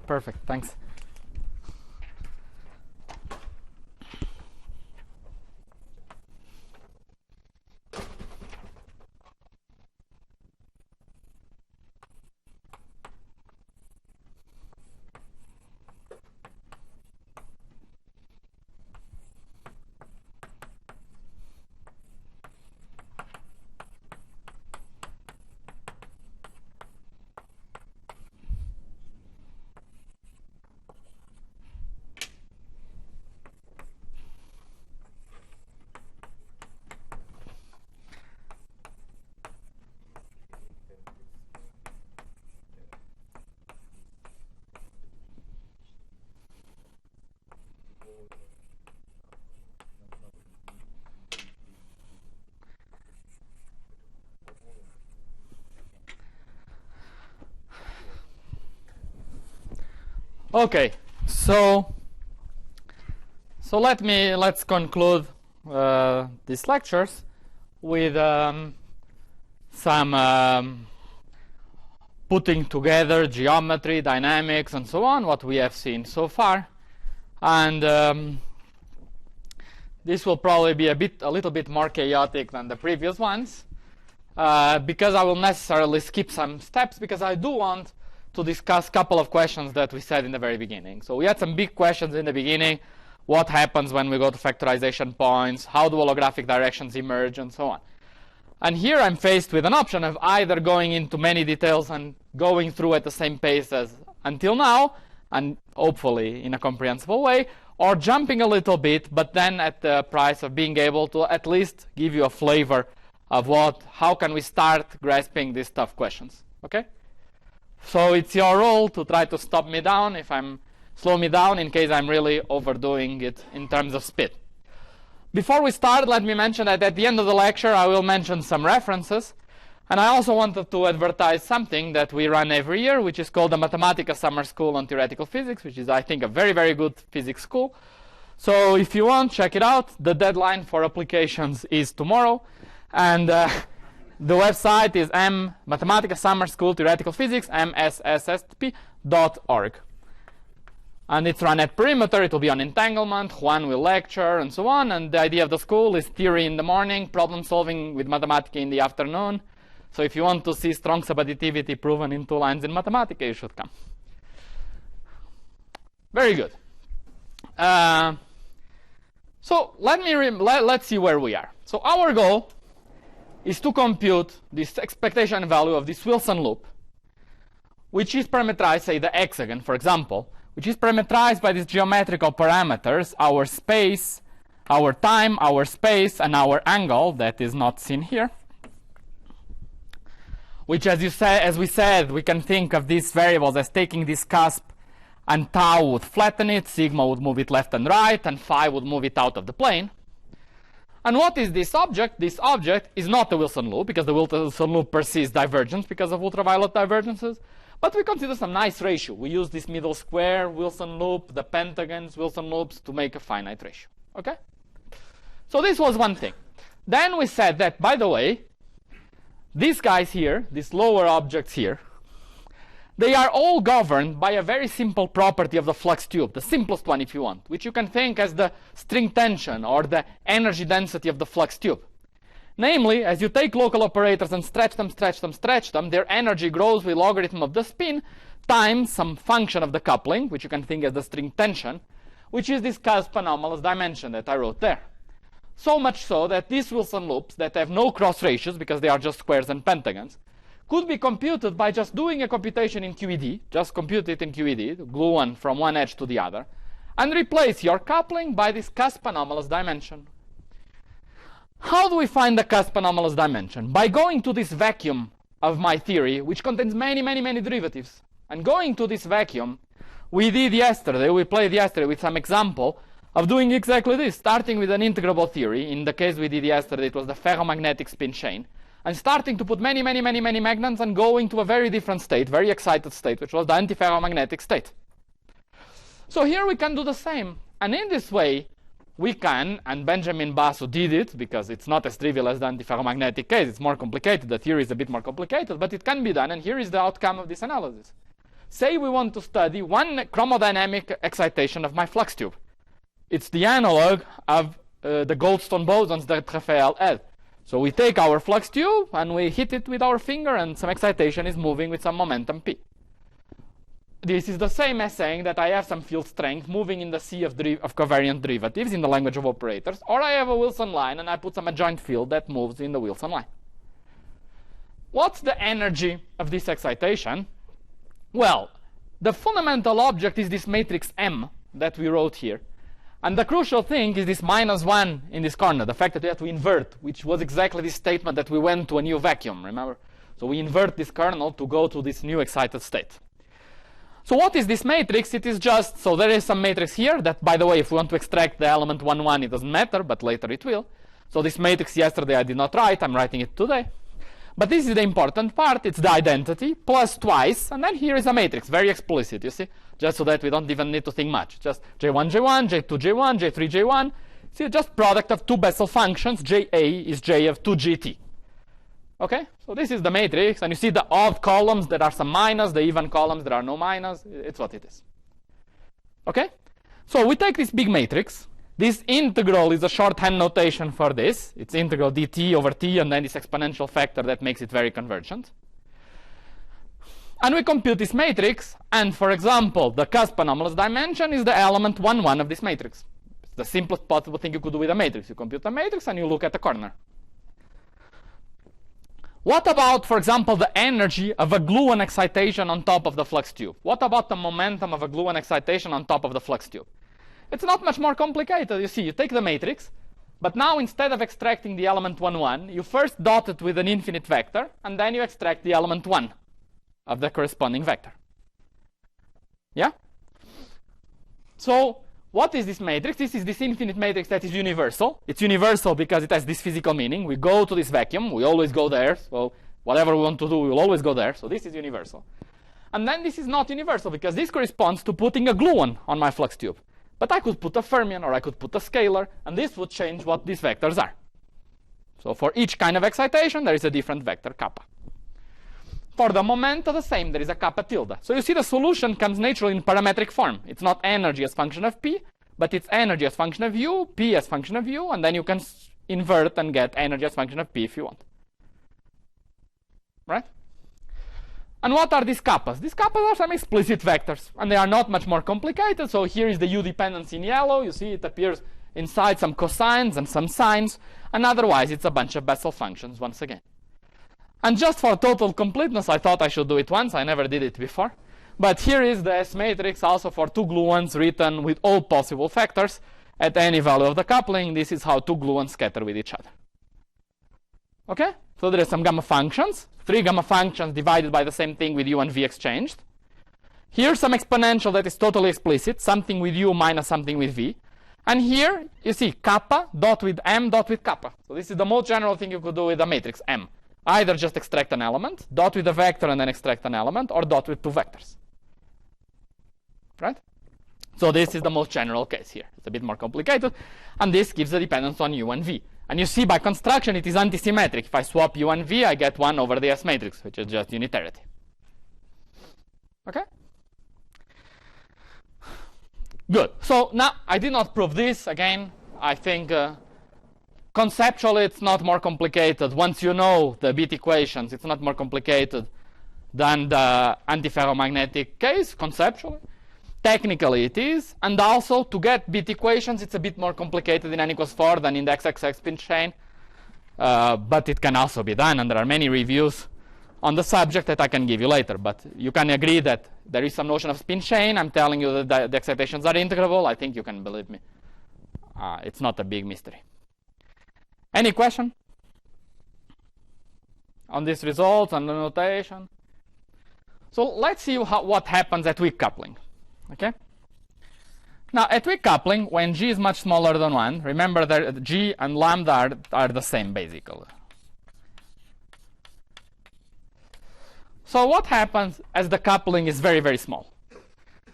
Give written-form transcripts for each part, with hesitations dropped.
Perfect, thanks. Okay, so let's conclude these lectures with some putting together geometry, dynamics, and so on, what we have seen so far. And this will probably be a little bit more chaotic than the previous ones, because I will necessarily skip some steps, because I do want to discuss a couple of questions that we said in the very beginning. So we had some big questions in the beginning. What happens when we go to factorization points? How do holographic directions emerge? And so on. And here I'm faced with an option of either going into many details and going through at the same pace as until now, and hopefully in a comprehensible way, or jumping a little bit, but then at the price of being able to at least give you a flavor of how can we start grasping these tough questions. Okay? So it's your role to try to slow me down in case I'm really overdoing it in terms of speed. Before we start, let me mention that at the end of the lecture I will mention some references, and I also wanted to advertise something that we run every year, which is called the Mathematica Summer School on Theoretical Physics, which is, I think, a very, very good physics school. So if you want, check it out. The deadline for applications is tomorrow, and the website is Mathematica Summer School Theoretical Physics, msssp.org. And it's run at Perimeter. It will be on entanglement. Juan will lecture, and so on. And the idea of the school is theory in the morning, problem solving with Mathematica in the afternoon. So if you want to see strong subadditivity proven in 2 lines in Mathematica, you should come. Very good. So let's see where we are. So our goal is to compute this expectation value of this Wilson loop, which is parameterized, say, the hexagon, for example, which is parameterized by these geometrical parameters, our space, our time, our space, and our angle, that is not seen here, which, as we said, we can think of these variables as taking this cusp, and tau would flatten it, sigma would move it left and right, and phi would move it out of the plane. And what is this object? This object is not the Wilson loop, because the Wilson loop perceives divergence because of ultraviolet divergences. But we consider some nice ratio. We use this middle square Wilson loop, the pentagons Wilson loops, to make a finite ratio. Okay? So this was one thing. Then we said that, by the way, these guys here, these lower objects here, they are all governed by a very simple property of the flux tube, the simplest one if you want, which you can think as the string tension or the energy density of the flux tube. Namely, as you take local operators and stretch them, their energy grows with logarithm of the spin times some function of the coupling, which you can think as the string tension, which is this cusp anomalous dimension that I wrote there. So much so that these Wilson loops that have no cross ratios, because they are just squares and pentagons, could be computed by just doing a computation in QED, just compute it in QED, glue one from one edge to the other, and replace your coupling by this cusp anomalous dimension. How do we find the cusp anomalous dimension? By going to this vacuum of my theory, which contains many, many, many derivatives. And going to this vacuum, we played yesterday with some example of doing exactly this, starting with an integrable theory. In the case we did yesterday, it was the ferromagnetic spin chain. And starting to put many, many, many, many magnons and going to a very different state, very excited state, which was the antiferromagnetic state. So here we can do the same. And in this way, we can, and Benjamin Basu did it, because it's not as trivial as the antiferromagnetic case. It's more complicated. The theory is a bit more complicated, but it can be done. And here is the outcome of this analysis. Say we want to study one chromodynamic excitation of my flux tube. It's the analog of the Goldstone bosons that Raphael had. So we take our flux tube and we hit it with our finger, and some excitation is moving with some momentum p. This is the same as saying that I have some field strength moving in the sea of covariant derivatives in the language of operators, or I have a Wilson line and I put some adjoint field that moves in the Wilson line. What's the energy of this excitation? Well, the fundamental object is this matrix M that we wrote here. And the crucial thing is this -1 in this corner, the fact that we have to invert, which was exactly this statement that we went to a new vacuum, remember? So we invert this kernel to go to this new excited state. So what is this matrix? It is just, so there is some matrix here that, by the way, if we want to extract the element 1, 1, it doesn't matter, but later it will. So this matrix yesterday I did not write, I'm writing it today. But this is the important part. It's the identity plus twice, and then here is a matrix, very explicit, you see. just so that we don't even need to think much. Just J1, J1, J2, J1, J3, J1. See, just product of two Bessel functions. JA is J of 2GT. Okay, so this is the matrix, and you see the odd columns that are some minus, the even columns that are no minus. It's what it is. Okay, so we take this big matrix. This integral is a shorthand notation for this. It's integral dt over t, and then this exponential factor that makes it very convergent. And we compute this matrix, and for example, the cusp anomalous dimension is the element 1, 1 of this matrix. It's the simplest possible thing you could do with a matrix. You compute a matrix and you look at the corner. What about, for example, the energy of a gluon excitation on top of the flux tube? What about the momentum of a gluon excitation on top of the flux tube? It's not much more complicated. You see, you take the matrix, but now instead of extracting the element 1, 1, you first dot it with an infinite vector, and then you extract the element 1 of the corresponding vector. Yeah? So what is this matrix? This is this infinite matrix that is universal. It's universal because it has this physical meaning. We go to this vacuum. We always go there. So whatever we want to do, we will always go there. So this is universal. And then this is not universal because this corresponds to putting a gluon on my flux tube. But I could put a fermion or I could put a scalar, and this would change what these vectors are. So for each kind of excitation, there is a different vector kappa. For the momenta, the same. There is a kappa tilde. So you see the solution comes naturally in parametric form. It's not energy as function of p, but it's energy as function of u, p as function of u, and then you can invert and get energy as function of p if you want. Right? And what are these kappas? These kappas are some explicit vectors, and they are not much more complicated. So here is the u dependency in yellow. You see it appears inside some cosines and some sines, and otherwise it's a bunch of Bessel functions once again. And just for total completeness, I thought I should do it once. I never did it before. But here is the S matrix also for two gluons written with all possible factors at any value of the coupling. This is how two gluons scatter with each other. Okay? So there are some gamma functions. 3 gamma functions divided by the same thing with u and v exchanged. Here's some exponential that is totally explicit. Something with u minus something with v. And here, you see kappa dot with m dot with kappa. So this is the most general thing you could do with a matrix M. Either just extract an element, dot with a vector and then extract an element, or dot with two vectors. Right? So this is the most general case here. It's a bit more complicated. And this gives a dependence on u and v. And you see by construction it is antisymmetric. If I swap u and v, I get 1 over the S matrix, which is just unitarity. Okay? Good. So now I did not prove this. Again, I think conceptually it's not more complicated. Once you know the bit equations, it's not more complicated than the antiferromagnetic case, conceptually. Technically it is. And also to get bit equations, it's a bit more complicated in n equals 4 than in the XXX spin chain. But it can also be done, and there are many reviews on the subject that I can give you later. But you can agree that there is some notion of spin chain. I'm telling you that the excitations are integrable. I think you can believe me. It's not a big mystery. Any question on these results, on the notation? So let's see what happens at weak coupling. Okay. Now at weak coupling, when g is much smaller than 1, remember that g and lambda are the same basically. So what happens as the coupling is very, very small?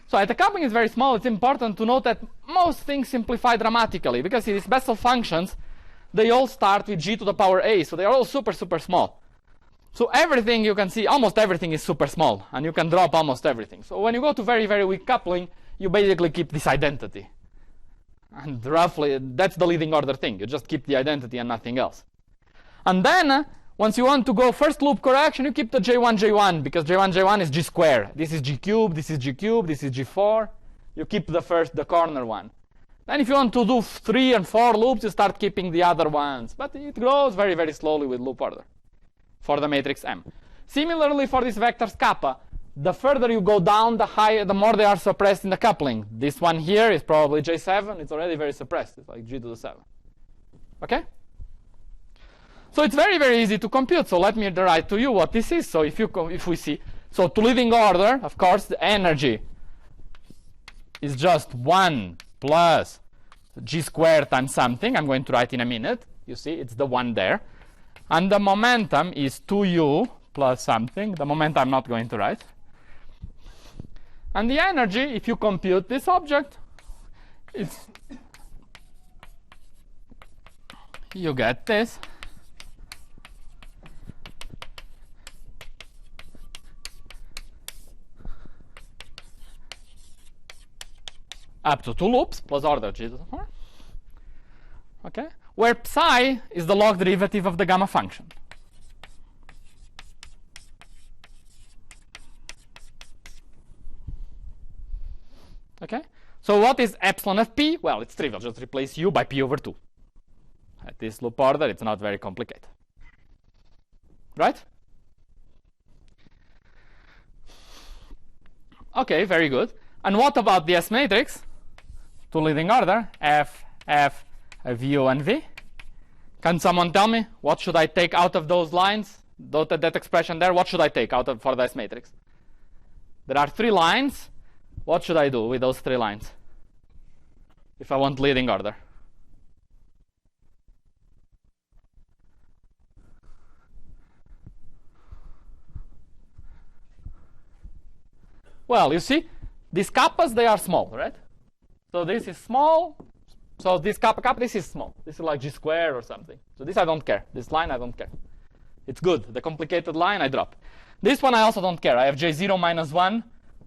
So as the coupling is very small, it's important to note that most things simplify dramatically, because these Bessel functions, they all start with g to the power a, so they are all super, super small. So everything you can see, almost everything is super small, and you can drop almost everything. So when you go to very, very weak coupling, you basically keep this identity. And roughly, that's the leading order thing. You just keep the identity and nothing else. And then, once you want to go first loop correction, you keep the J1, J1, because J1, J1 is g squared. This is g cubed, this is g cubed, this is g4. You keep the corner one. Then if you want to do 3 and 4 loops, you start keeping the other ones. But it grows very, very slowly with loop order for the matrix M. Similarly, for these vectors kappa, the further you go down, the higher, the more they are suppressed in the coupling. This one here is probably J7. It's already very suppressed. It's like g to the 7. Okay? So it's very, very easy to compute. So let me write to you what this is. So if we see, so to leading order, of course, the energy is just 1 plus g squared times something. I'm going to write in a minute. You see, it's the 1 there. And the momentum is 2u plus something. The momentum I'm not going to write. And the energy, if you compute this object, it's you get this. Up to 2 loops plus order g to the 4. Okay? Where psi is the log derivative of the gamma function. Okay? So what is epsilon of p? Well, it's trivial. Just replace u by p over 2. At this loop order, it's not very complicated. Right? Okay, very good. And what about the S matrix? Two leading order, F, U, and V. Can someone tell me what should I take out of those lines? That expression there, what should I take out of for the S matrix? There are 3 lines. What should I do with those 3 lines if I want leading order? Well, you see, these kappas, they are small, right? So this is small. So this kappa, this is small. This is like g squared or something. So this I don't care. This line I don't care. It's good. The complicated line I drop. This one I also don't care. I have j0 minus 1.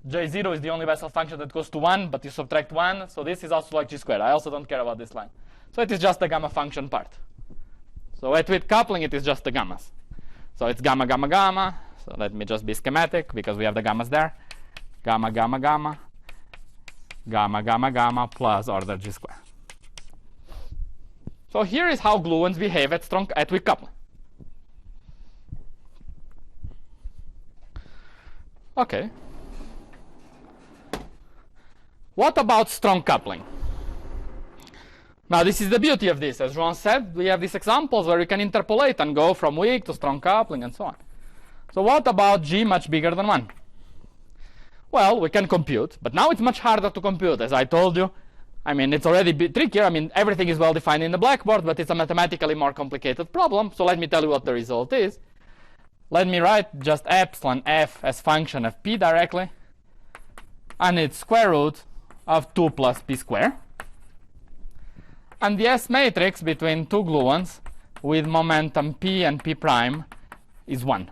j0 is the only Bessel function that goes to 1, but you subtract 1. So this is also like g squared. I also don't care about this line. So it is just the gamma function part. So with coupling, it is just the gammas. So it's gamma, gamma, gamma. So let me just be schematic because we have the gammas there. Gamma, gamma, gamma. Gamma, gamma, gamma plus order g squared. So here is how gluons behave at weak coupling. Okay. What about strong coupling? Now this is the beauty of this. As Joan said, we have these examples where we can interpolate and go from weak to strong coupling and so on. So what about G much bigger than 1? Well, we can compute, but now it's much harder to compute. As I told you, I mean, it's already a bit trickier. I mean, everything is well defined in the blackboard, but it's a mathematically more complicated problem. So let me tell you what the result is. Let me write just epsilon f as function of p directly, and it's square root of 2 plus p squared. And the S matrix between two gluons with momentum p and p prime is 1.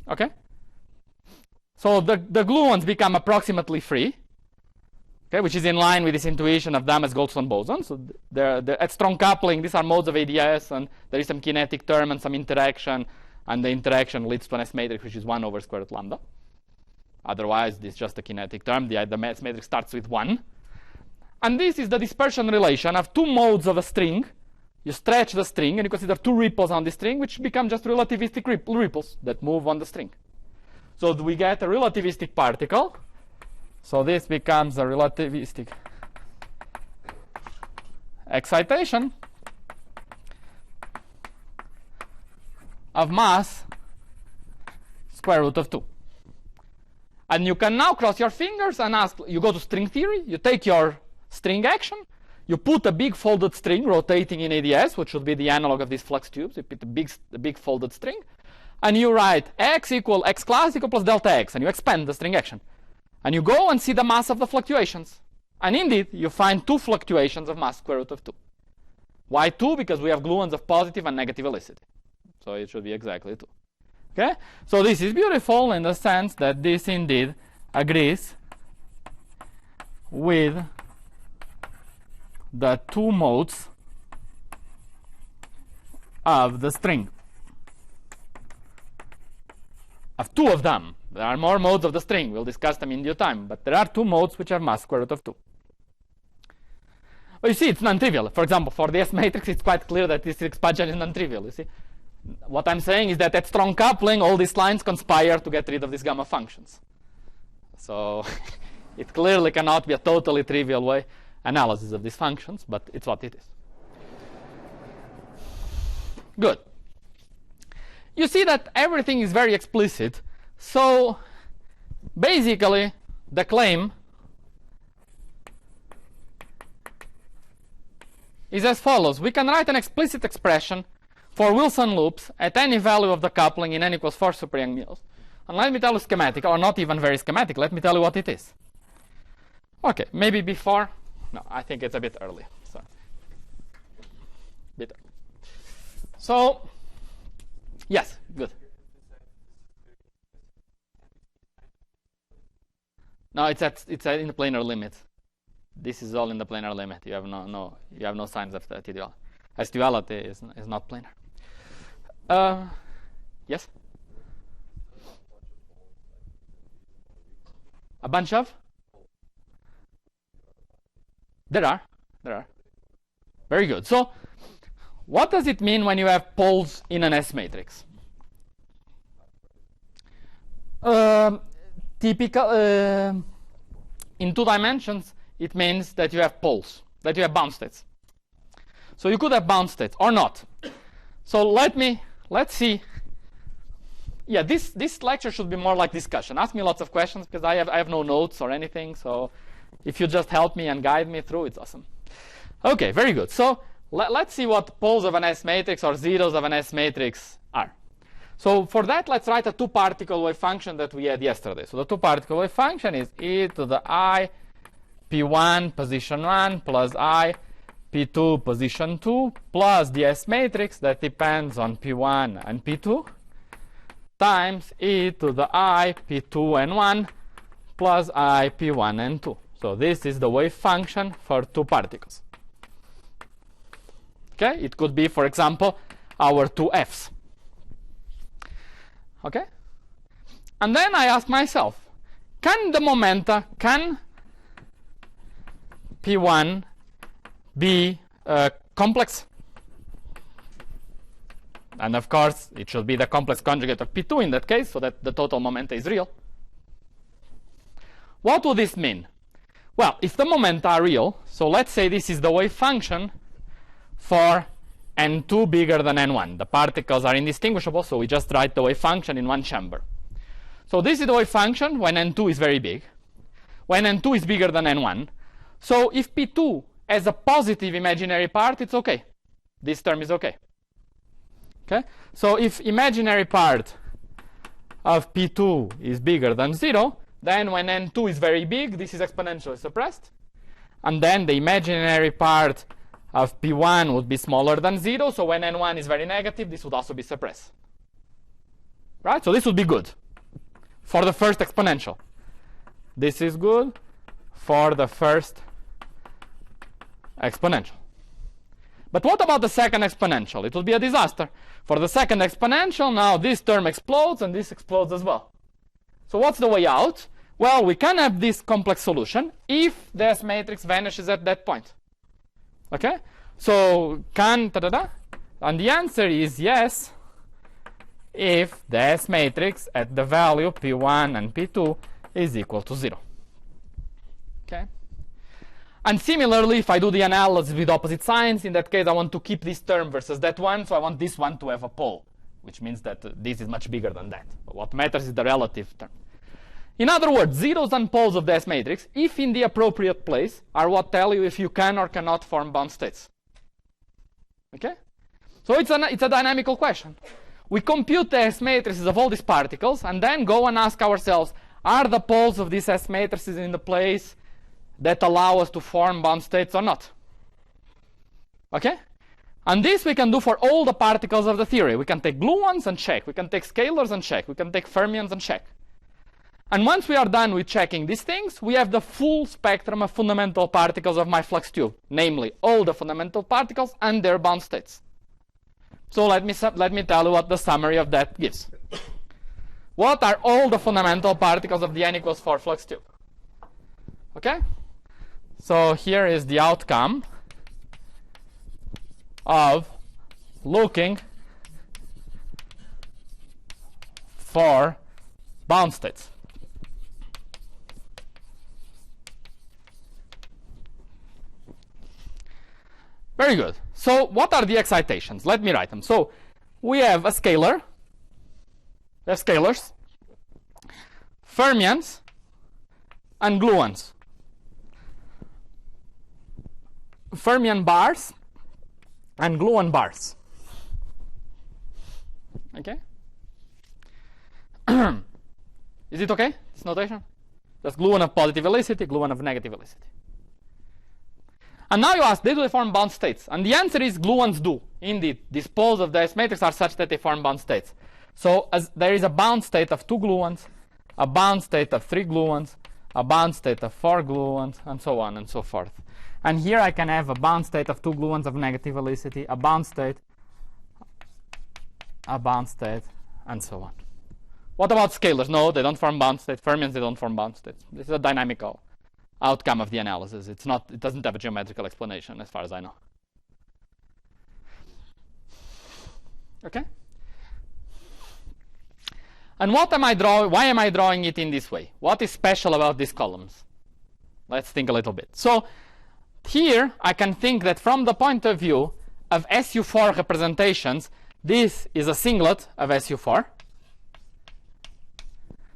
Okay? So the gluons become approximately free, okay, which is in line with this intuition of Damas-Goldstone boson. So at strong coupling, these are modes of ADS, and there is some kinetic term and some interaction, and the interaction leads to an S matrix, which is 1 over square root lambda. Otherwise, this is just a kinetic term. The S matrix starts with 1. And this is the dispersion relation of 2 modes of a string. You stretch the string, and you consider 2 ripples on the string, which become just relativistic ripples that move on the string. So we get a relativistic particle. So this becomes a relativistic excitation of mass square root of 2. And you can now cross your fingers and ask, you go to string theory, you take your string action, you put a big folded string rotating in ADS, which should be the analog of these flux tubes. You put a big folded string, and you write x equal x classical plus delta x, and you expand the string action. And you go and see the mass of the fluctuations. And indeed, you find 2 fluctuations of mass square root of 2. Why 2? Because we have gluons of positive and negative helicity. So it should be exactly 2. Okay? So this is beautiful in the sense that this indeed agrees with the 2 modes of the string. Of 2 of them. There are more modes of the string. We'll discuss them in due time. But there are 2 modes which have mass square root of 2. Well, you see, it's non-trivial. For example, for the S matrix, it's quite clear that this expansion is non-trivial. You see, what I'm saying is that at strong coupling, all these lines conspire to get rid of these gamma functions. So it clearly cannot be a totally trivial way analysis of these functions, but it's what it is. Good. You see that everything is very explicit. So basically, the claim is as follows. We can write an explicit expression for Wilson loops at any value of the coupling in n equals 4 super Young Mills. And let me tell you schematic, or not even very schematic, let me tell you what it is. Okay, maybe before. No, I think it's a bit early. So, bit early. So yes, good. No, it's in the planar limit. This is all in the planar limit. You have no signs of the duality. As duality is not planar. Yes. A bunch of. There are. Very good. So, what does it mean when you have poles in an S matrix? Typical in 2 dimensions, it means that you have poles, that you have bound states. So you could have bound states or not. So let's see. Yeah, this lecture should be more like discussion. Ask me lots of questions because I have no notes or anything. So if you just help me and guide me through, it's awesome. Okay, very good. So let's see what poles of an S matrix or zeros of an S matrix are. So for that, let's write a 2-particle wave function that we had yesterday. So the 2-particle wave function is e to the I p1 position 1 plus I p2 position 2 plus the S matrix that depends on p1 and p2 times e to the I p2 and 1 plus I p1 and 2. So this is the wave function for 2 particles. Okay, it could be, for example, our 2 Fs. Okay? And then I ask myself, can the momenta, can P1 be complex? And of course, it should be the complex conjugate of P2 in that case, so that the total momenta is real. What would this mean? Well, if the momenta are real, so let's say this is the wave function for n2 bigger than n1. The particles are indistinguishable, so we just write the wave function in one chamber. So this is the wave function when n2 is very big, when n2 is bigger than n1. So if P2 has a positive imaginary part, it's okay. This term is okay. Okay? So if imaginary part of P2 is bigger than 0, then when n2 is very big, this is exponentially suppressed. And then the imaginary part of P1 would be smaller than 0, so when n1 is very negative, this would also be suppressed. Right? So this would be good for the first exponential. This is good for the first exponential. But what about the second exponential? It will be a disaster. For the second exponential, now this term explodes and this explodes as well. So what's the way out? Well, we can have this complex solution if the S matrix vanishes at that point. Okay? So can and the answer is yes if the S matrix at the value P1 and P2 is equal to 0. Okay? And similarly, if I do the analysis with opposite signs, in that case I want to keep this term versus that one, so I want this one to have a pole, which means that this is much bigger than that. But what matters is the relative term. In other words, zeros and poles of the S matrix, if in the appropriate place, are what tell you if you can or cannot form bound states. Okay? So it's a dynamical question. We compute the S matrices of all these particles and then go and ask ourselves, are the poles of these S matrices in the place that allow us to form bound states or not? Okay? And this we can do for all the particles of the theory. We can take gluons and check. We can take scalars and check. We can take fermions and check. And once we are done with checking these things, we have the full spectrum of fundamental particles of my flux tube, namely all the fundamental particles and their bound states. So let me tell you what the summary of that gives. What are all the fundamental particles of the n equals 4 flux tube? Okay? So here is the outcome of looking for bound states. Very good. So what are the excitations? Let me write them. So we have a scalar. We have scalars, fermions, and gluons. Fermion bars and gluon bars. Okay? Is it okay, this notation? That's gluon of positive helicity, gluon of negative helicity. And now you ask, they do they form bound states? And the answer is gluons do. Indeed, these poles of the S matrix are such that they form bound states. So as there is a bound state of 2 gluons, a bound state of 3 gluons, a bound state of 4 gluons, and so on and so forth. And here I can have a bound state of 2 gluons of negative helicity, a bound state, and so on. What about scalars? No, they don't form bound states. Fermions, they don't form bound states. This is a dynamical outcome of the analysis. It doesn't have a geometrical explanation as far as I know. Okay? And what am I drawing? Why am I drawing it in this way? What is special about these columns? Let's think a little bit. So here I can think that from the point of view of SU4 representations, this is a singlet of SU4.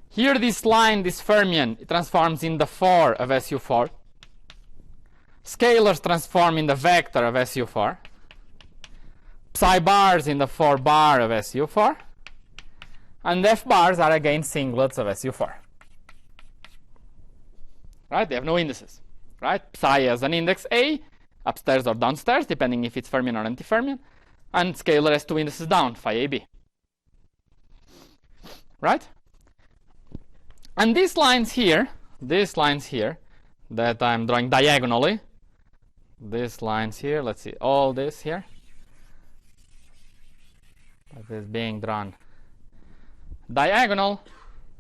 Here this line, this fermion, it transforms in the 4 of SU4. Scalars transform in the vector of SU4. Psi bars in the 4 bar of SU4. And F bars are again singlets of SU4. Right? They have no indices. Right? Psi has an index A, upstairs or downstairs, depending if it's fermion or antifermion. And scalar has 2 indices down, phi AB. Right? And these lines here that I'm drawing diagonally, these lines here, let's see, all this here, that is being drawn diagonal,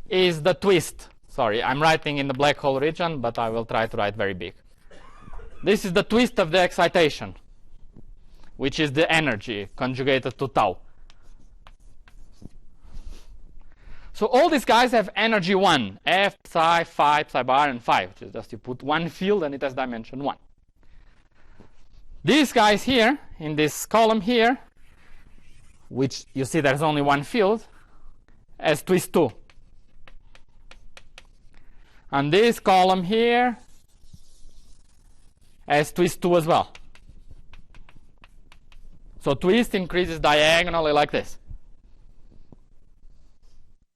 is the twist. Sorry, I'm writing in the black hole region, but I will try to write very big. This is the twist of the excitation, which is the energy conjugated to tau. So all these guys have energy 1, F, psi, phi, psi bar, and phi, which is just you put one field and it has dimension 1. These guys here, in this column here, which you see there's only one field, has twist 2. And this column here has twist 2 as well. So twist increases diagonally like this.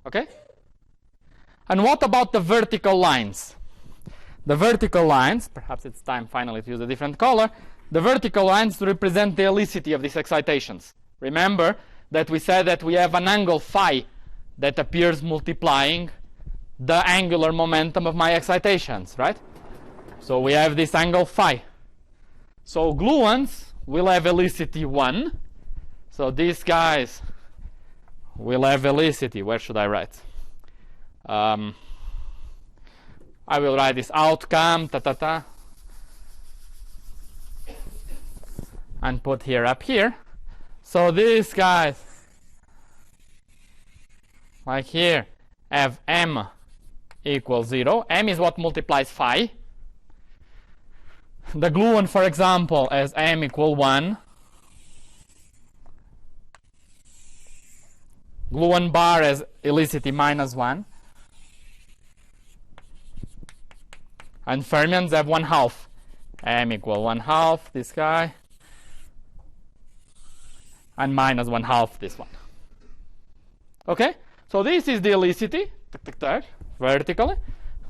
Okay? And what about the vertical lines? The vertical lines, perhaps it's time finally to use a different color, the vertical lines represent the helicity of these excitations. Remember that we said that we have an angle phi that appears multiplying the angular momentum of my excitations, right? So we have this angle phi. So gluons will have helicity 1. So these guys will have helicity. Where should I write? I will write this outcome, and put here up here. So these guys, like here, have m equals 0. M is what multiplies phi. The gluon, for example, has m equal 1. Gluon bar has helicity minus 1. And fermions have 1/2. M equal 1/2, this guy. And minus 1/2, this one. Okay? So this is the helicity, vertically.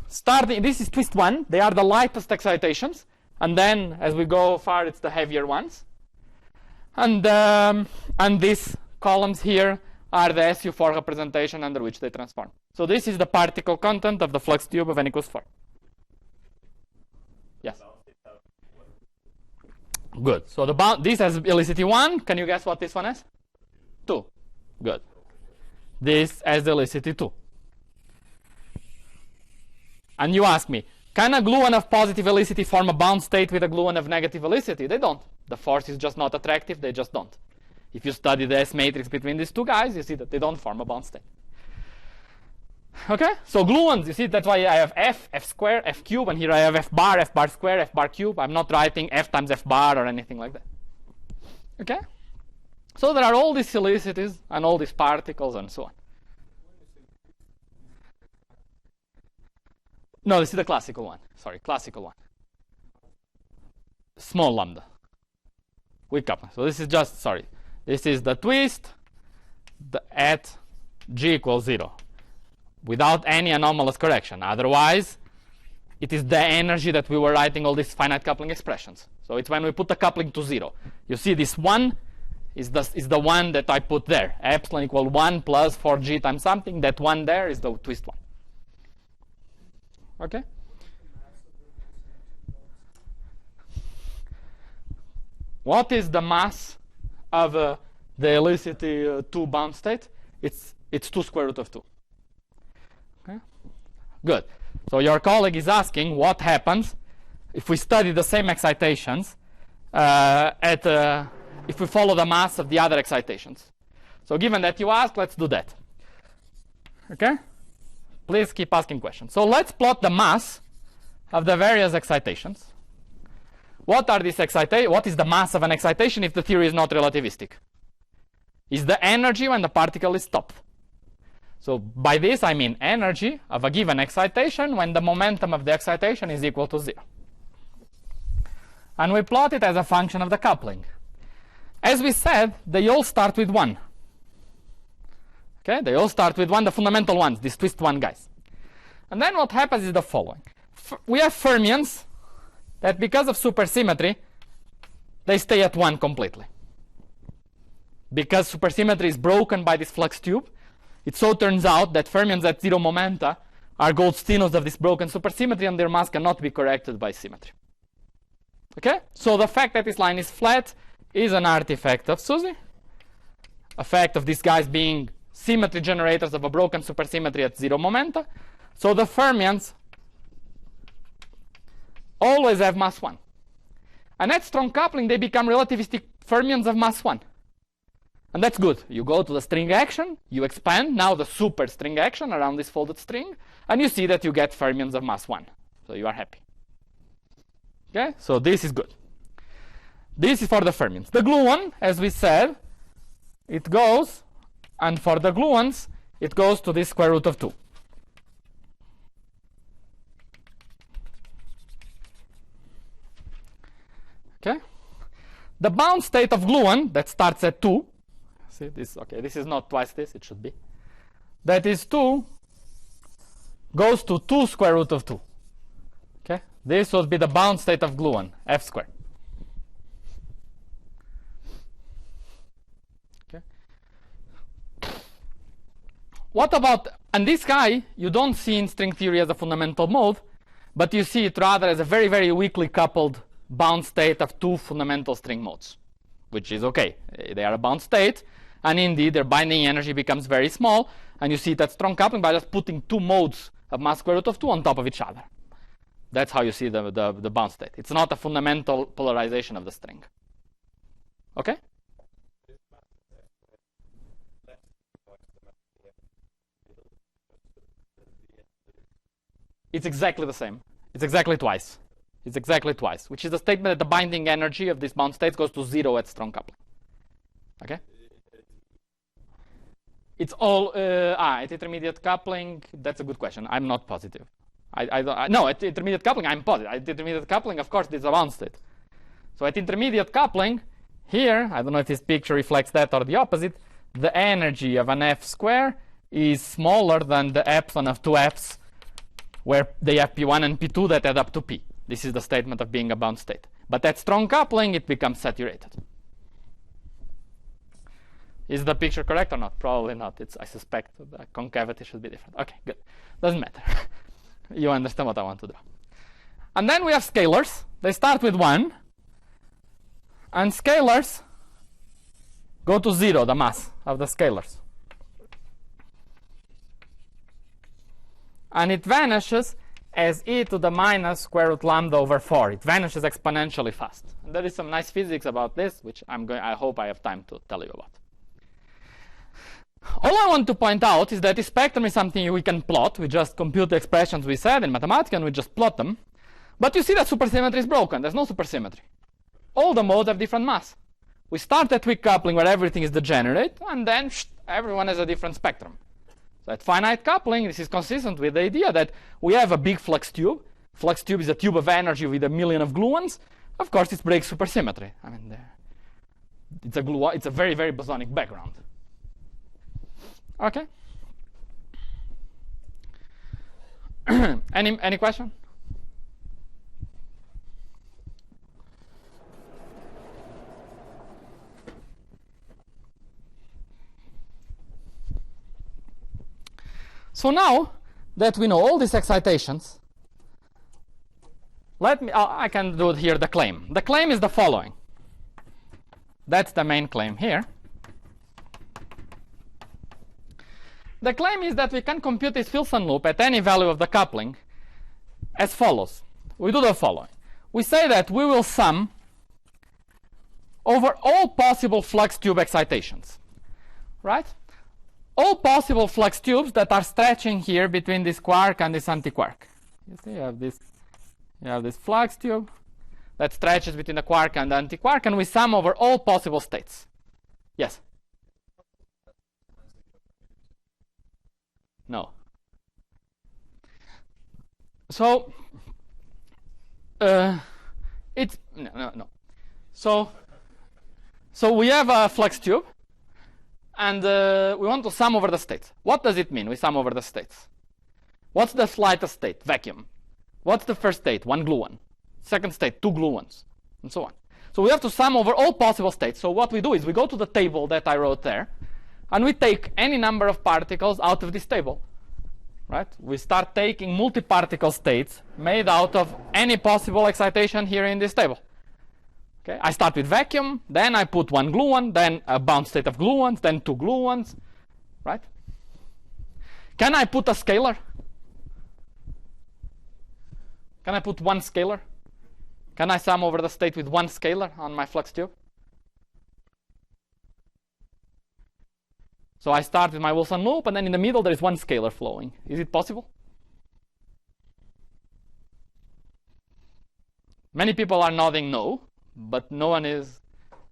Starting, this is twist 1. They are the lightest excitations. And then, as we go far, it's the heavier ones. And these columns here are the SU4 representation under which they transform. So this is the particle content of the flux tube of n equals 4. Yes. Good. So this has helicity 1. Can you guess what this one has? 2. Good. This has helicity 2. And you ask me, can a gluon of positive helicity form a bound state with a gluon of negative helicity? They don't. The force is just not attractive. They just don't. If you study the S matrix between these two guys, you see that they don't form a bound state. Okay? So gluons, you see, that's why I have F, F square, F cube, and here I have F bar square, F bar cube. I'm not writing F times F bar or anything like that. Okay? So there are all these helicities and all these particles and so on. No, this is the classical one. Sorry, classical one. Small lambda. With kappa. So this is just, sorry. This is the twist. at G equals 0 without any anomalous correction. Otherwise, it is the energy that we were writing all these finite coupling expressions. So it's when we put the coupling to 0. You see this 1 is the one that I put there. Epsilon equal 1 plus 4G times something. That 1 there is the twist one. Okay? What is the mass of the helicity 2 bound state? It's 2 square root of 2. Okay? Good. So your colleague is asking what happens if we study the same excitations if we follow the mass of the other excitations. So given that you ask, let's do that. Okay? Please keep asking questions. So let's plot the mass of the various excitations. What are these excitations? What is the mass of an excitation if the theory is not relativistic? Is the energy when the particle is stopped. So by this I mean energy of a given excitation when the momentum of the excitation is equal to 0. And we plot it as a function of the coupling. As we said, they all start with 1. Okay, they all start with 1, the fundamental ones, these twist 1 guys. And then what happens is the following. We have fermions that because of supersymmetry, they stay at 1 completely. Because supersymmetry is broken by this flux tube, it so turns out that fermions at 0 momenta are Goldsteinos of this broken supersymmetry, and their mass cannot be corrected by symmetry. Okay? So the fact that this line is flat is an artifact of SUSY. A fact of these guys being symmetry generators of a broken supersymmetry at 0 momenta. So the fermions always have mass 1. And at strong coupling, they become relativistic fermions of mass 1. And that's good. You go to the string action, you expand now the super string action around this folded string, and you see that you get fermions of mass 1. So you are happy. Okay? So this is good. This is for the fermions. The gluon, as we said, it goes, and for the gluons, it goes to this square root of 2. Okay? The bound state of gluon that starts at 2, see this, okay, this is not twice this, it should be. That is 2 goes to 2 square root of 2. Okay? This would be the bound state of gluon, F squared. Okay? What about, and this guy you don't see in string theory as a fundamental mode, but you see it rather as a very, very weakly coupled bound state of 2 fundamental string modes, which is okay. They are a bound state, and indeed their binding energy becomes very small, and you see that strong coupling by just putting 2 modes of mass square root of 2 on top of each other. That's how you see the bound state. It's not a fundamental polarization of the string. Okay? It's exactly the same. It's exactly twice. It's exactly twice, which is the statement that the binding energy of these bound states goes to 0 at strong coupling. Okay? It's all at intermediate coupling. That's a good question. I'm not positive. No, at intermediate coupling, I'm positive. At intermediate coupling, of course, it's a bound state. So at intermediate coupling, here, I don't know if this picture reflects that or the opposite, the energy of an F square is smaller than the epsilon of 2 Fs, where they have P1 and P2 that add up to P. This is the statement of being a bound state. But at strong coupling, it becomes saturated. Is the picture correct or not? Probably not. I suspect the concavity should be different. Okay, good. Doesn't matter. You understand what I want to draw. And then we have scalars. They start with 1. And scalars go to 0, the mass of the scalars. And it vanishes as e to the minus square root lambda over 4. It vanishes exponentially fast. And there is some nice physics about this, which I hope I have time to tell you about. All I want to point out is that this spectrum is something we can plot. We just compute the expressions we said in Mathematica and we just plot them. But you see that supersymmetry is broken. There's no supersymmetry. All the modes have different mass. We start at weak coupling where everything is degenerate, and then everyone has a different spectrum. So at finite coupling, this is consistent with the idea that we have a big flux tube. Flux tube is a tube of energy with a million of gluons. Of course, it breaks supersymmetry. I mean, it's a very, very bosonic background. Okay. Any question? So now that we know all these excitations, I can do here the claim. The claim is the following. That's the main claim here. The claim is that we can compute this Filson loop at any value of the coupling as follows. We do the following. We say that we will sum over all possible flux tube excitations, right? All possible flux tubes that are stretching here between this quark and this antiquark. You see, you have this flux tube that stretches between the quark and the antiquark, and we sum over all possible states. Yes? No. So, it's no. So we have a flux tube, and we want to sum over the states. What does it mean? We sum over the states. What's the slightest state? Vacuum. What's the first state? One gluon. Second state, two gluons, and so on. So we have to sum over all possible states. So what we do is we go to the table that I wrote there, and we take any number of particles out of this table. Right? We start taking multi-particle states made out of any possible excitation here in this table. Okay? I start with vacuum, then I put one gluon, then a bound state of gluons, then two gluons. Right? Can I put a scalar? Can I put one scalar? Can I sum over the state with one scalar on my flux tube? So I start with my Wilson loop, and then in the middle there is one scalar flowing. Is it possible? Many people are nodding no, but no one is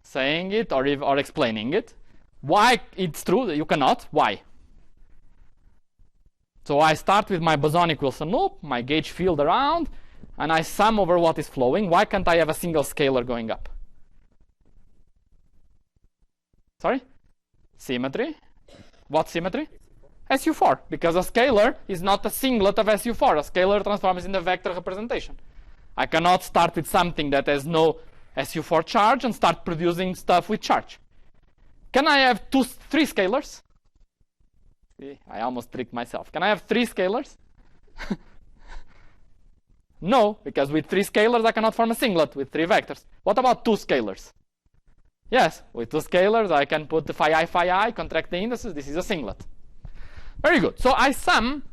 saying it or explaining it. Why it's true that you cannot? Why? So I start with my bosonic Wilson loop, my gauge field around, and I sum over what is flowing. Why can't I have a single scalar going up? Sorry? Symmetry. What symmetry? SU4, because a scalar is not a singlet of SU4. A scalar transforms into vector representation. I cannot start with something that has no SU4 charge and start producing stuff with charge. Can I have three scalars? See, I almost tricked myself. Can I have three scalars? No, because with three scalars I cannot form a singlet with three vectors. What about two scalars? Yes, with two scalars I can put the phi I, contract the indices. This is a singlet. Very good. So I sum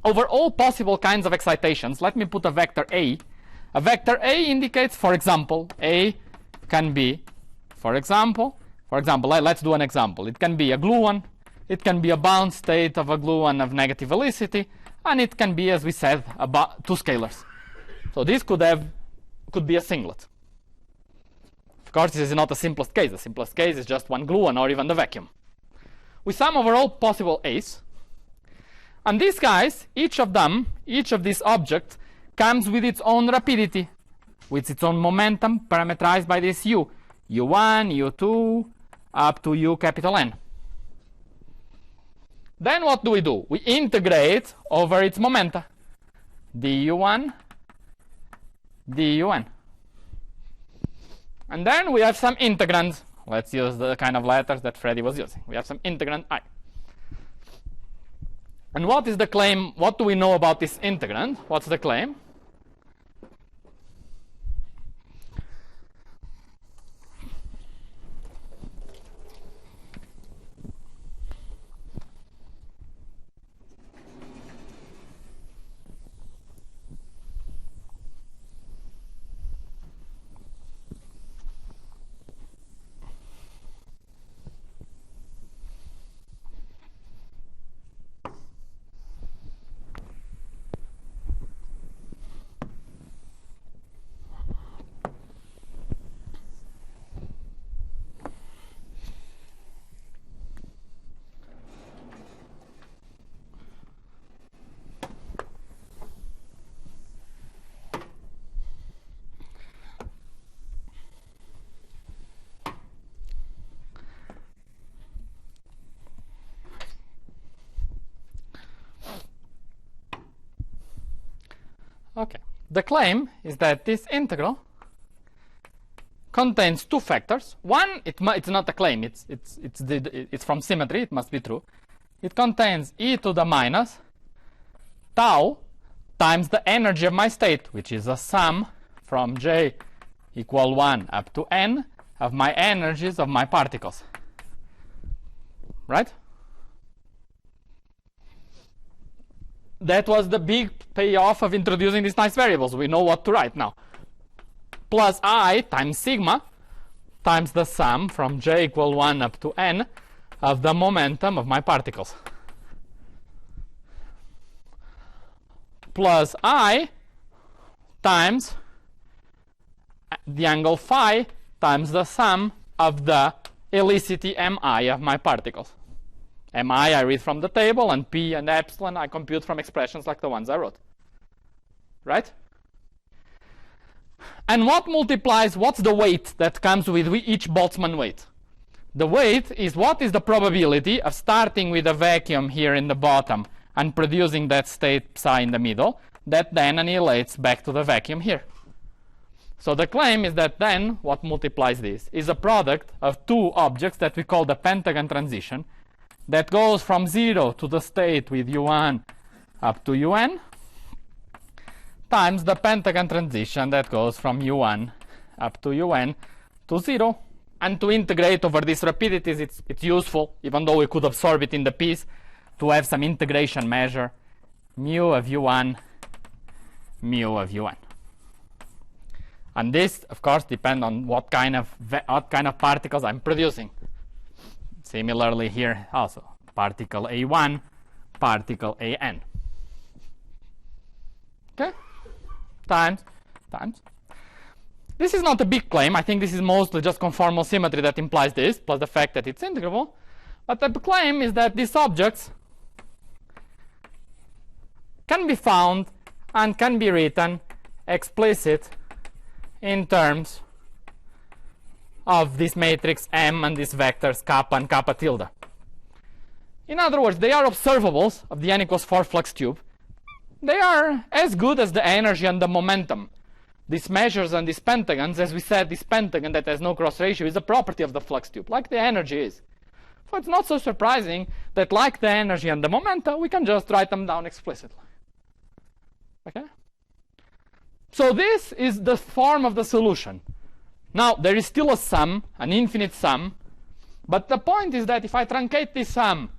over all possible kinds of excitations. Let me put a vector A. A vector A indicates, for example, A can be, for example, let's do an example. It can be a gluon. It can be a bound state of a gluon of negative velicity. And it can be, as we said, about two scalars. So this could be a singlet. Of course, this is not the simplest case. The simplest case is just one gluon or even the vacuum. We sum over all possible A's. And these guys, each of these objects, comes with its own rapidity, with its own momentum parameterized by this U. U1, U2, up to U capital N. Then what do? We integrate over its momenta. du1, dun. And then we have some integrand. Let's use the kind of letters that Freddy was using. We have some integrand I. And what is the claim? What do we know about this integrand? What's the claim? Okay. The claim is that this integral contains two factors. One, it's not a claim. It's from symmetry. It must be true. It contains e to the minus tau times the energy of my state, which is a sum from j equal 1 up to n of my energies of my particles. Right? That was the big payoff of introducing these nice variables. We know what to write now. Plus I times sigma times the sum from j equal 1 up to n of the momentum of my particles. Plus I times the angle phi times the sum of the helicity mi of my particles. Mi I read from the table, and p and epsilon I compute from expressions like the ones I wrote. Right? And what multiplies, what's the weight that comes with each Boltzmann weight? The weight is what is the probability of starting with a vacuum here in the bottom and producing that state psi in the middle that then annihilates back to the vacuum here. So the claim is that then what multiplies this is a product of two objects that we call the pentagon transition that goes from 0 to the state with u1 up to un times the pentagon transition that goes from u1 up to un to 0. And to integrate over these rapidities, it's useful, even though we could absorb it in the piece, to have some integration measure, mu of u1, mu of u1. And this, of course, depends on what kind of particles I'm producing. Similarly here also, particle A1, particle AN. Okay? Times. This is not a big claim. I think this is mostly just conformal symmetry that implies this, plus the fact that it's integrable. But the claim is that these objects can be found and can be written explicit in terms of this matrix M and these vectors kappa and kappa tilde. In other words, they are observables of the n equals 4 flux tube. They are as good as the energy and the momentum. These measures and these pentagons, as we said, this pentagon that has no cross ratio is a property of the flux tube, like the energy is. So it's not so surprising that like the energy and the momentum, we can just write them down explicitly. Okay? So this is the form of the solution. Now, there is still a sum, an infinite sum, but the point is that if I truncate this sum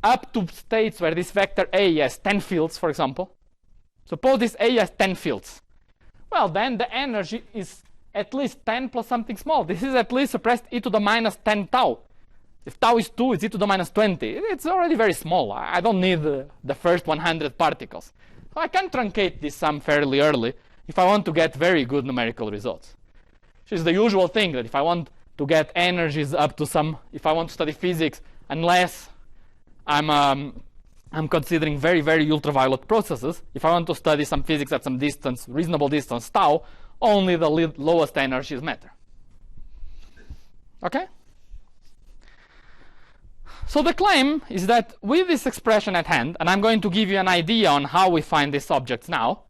up to states where this vector A has 10 fields, for example, suppose this A has 10 fields, well, then the energy is at least 10 plus something small. This is at least suppressed e to the minus 10 tau. If tau is 2, it's e to the minus 20. It's already very small. I don't need the first 100 particles. So I can truncate this sum fairly early if I want to get very good numerical results. Which is the usual thing, that if I want to get energies up to some, if I want to study physics, unless I'm considering very, very ultraviolet processes. If I want to study some physics at some distance, reasonable distance, tau, only the lowest energies matter. Okay? So the claim is that with this expression at hand, and I'm going to give you an idea on how we find these objects now,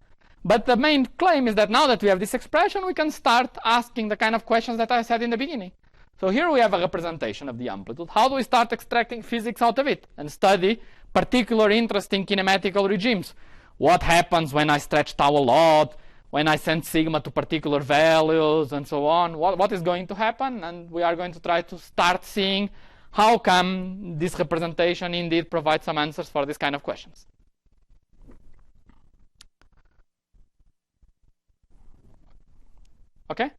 but the main claim is that now that we have this expression, we can start asking the kind of questions that I said in the beginning. So here we have a representation of the amplitude. How do we start extracting physics out of it and study particular interesting kinematical regimes? What happens when I stretch tau a lot, when I send sigma to particular values, and so on? What is going to happen? And we are going to try to start seeing how come this representation indeed provides some answers for this kind of questions. Okay?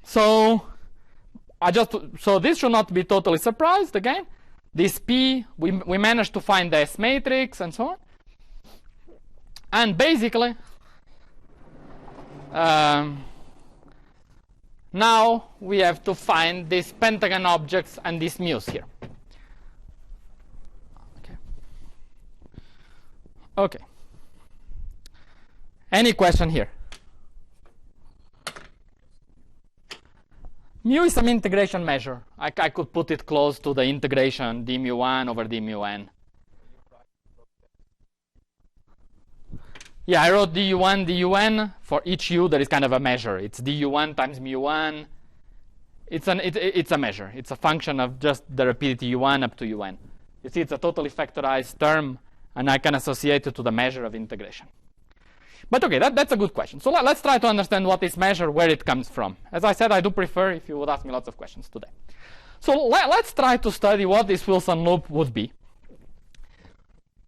So this should not be totally surprised again. This P, we managed to find the S matrix and so on. And basically, now we have to find these pentagon objects and these mu's here. Okay. Any question here? Mu is some integration measure. I could put it close to the integration d mu1 over d mu n. Yeah, I wrote du1, dun. For each u, there is kind of a measure. It's du1 times mu1. It's a measure. It's a function of just the rapidity u1 up to un. You see, it's a totally factorized term, and I can associate it to the measure of integration. But okay, that's a good question. So let's try to understand what is measure, where it comes from. As I said, I do prefer if you would ask me lots of questions today. So let's try to study what this Wilson loop would be.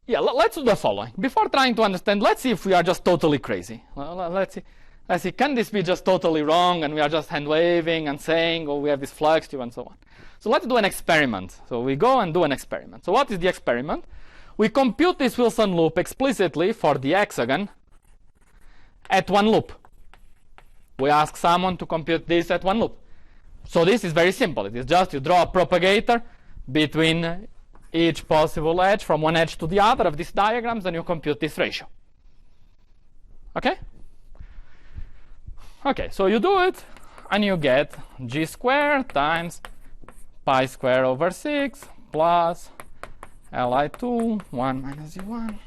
Yeah, let's do the following. Before trying to understand, let's see if we are just totally crazy. Let's see, can this be just totally wrong and we are just hand waving and saying, oh, we have this flux tube and so on. So let's do an experiment. So we go and do an experiment. So what is the experiment? We compute this Wilson loop explicitly for the hexagon at one loop. We ask someone to compute this at one loop. So this is very simple. It is just you draw a propagator between each possible edge from one edge to the other of these diagrams, and you compute this ratio. Okay? Okay, so you do it, and you get g squared times pi squared over 6 plus Li2, 1 minus u1.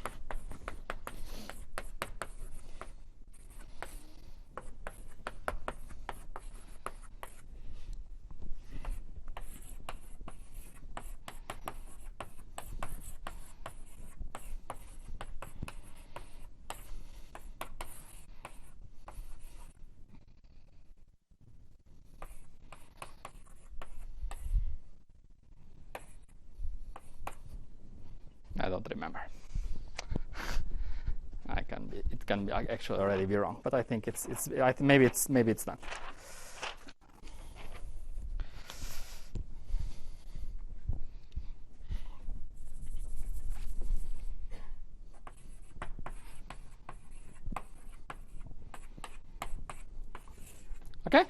I don't remember. It can be actually already be wrong, but I think maybe it's not. Okay?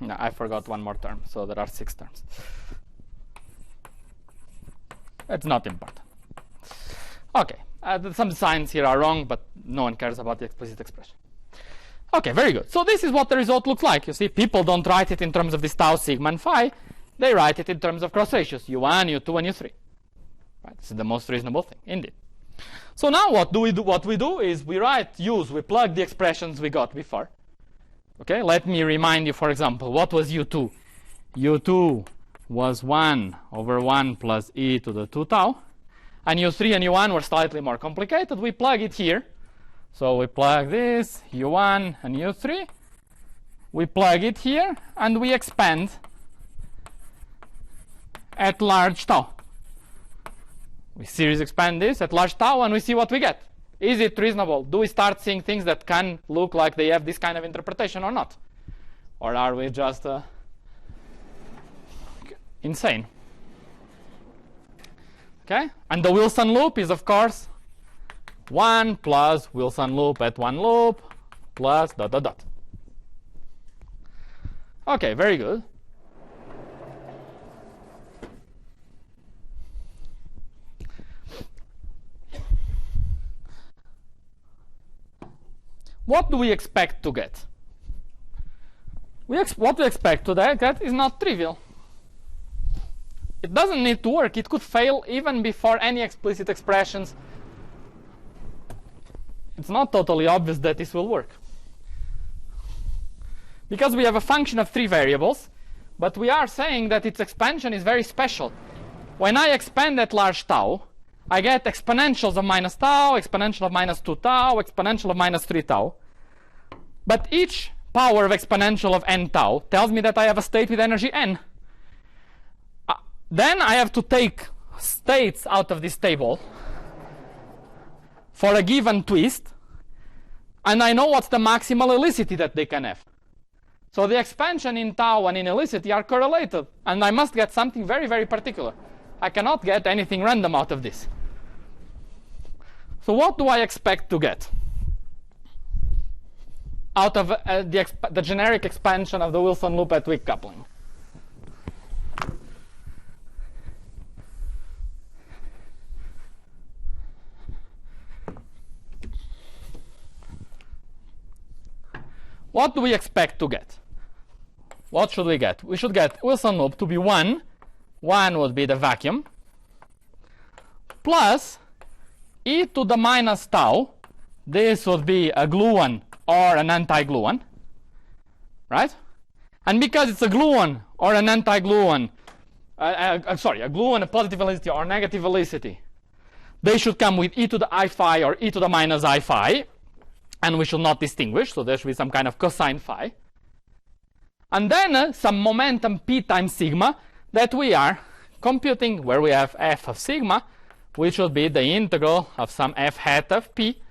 No, I forgot one more term, so there are 6 terms. It's not important. Okay, some signs here are wrong, but no one cares about the explicit expression. Okay, very good. So this is what the result looks like. You see, people don't write it in terms of this tau, sigma, and phi. They write it in terms of cross ratios, u1, u2, and u3. Right? This is the most reasonable thing, indeed. So now what we do is we plug the expressions we got before. Okay, let me remind you, for example, what was u2? u2 was 1 over 1 plus e to the 2 tau. And u3 and u1 were slightly more complicated. We plug it here. So we plug this, u1 and u3. We plug it here, and we expand at large tau. We series expand this at large tau, and we see what we get. Is it reasonable? Do we start seeing things that can look like they have this kind of interpretation or not? Or are we just insane? Okay? And the Wilson loop is, of course, 1 plus Wilson loop at one loop plus ... Okay, very good. What do we expect to get? What we expect to get is not trivial. It doesn't need to work. It could fail even before any explicit expressions. It's not totally obvious that this will work. Because we have a function of 3 variables, but we are saying that its expansion is very special. When I expand at large tau, I get exponentials of minus tau, exponential of minus 2 tau, exponential of minus 3 tau. But each power of exponential of n tau tells me that I have a state with energy n. Then I have to take states out of this table for a given twist, and I know what's the maximal helicity that they can have. So the expansion in tau and in helicity are correlated, and I must get something very, very particular. I cannot get anything random out of this. So what do I expect to get out of the generic expansion of the Wilson loop at weak coupling? what do we expect to get? What should we get? We should get Wilson loop to be 1. 1 would be the vacuum, plus e to the minus tau. This would be a gluon or an anti-gluon, right? And because it's a gluon or an anti-gluon, sorry, a gluon, a positive velocity or negative velocity, they should come with e to the I phi or e to the minus I phi, and we should not distinguish, so there should be some kind of cosine phi. And then some momentum p times sigma that we are computing, where we have f of sigma, which would be the integral of some f hat of p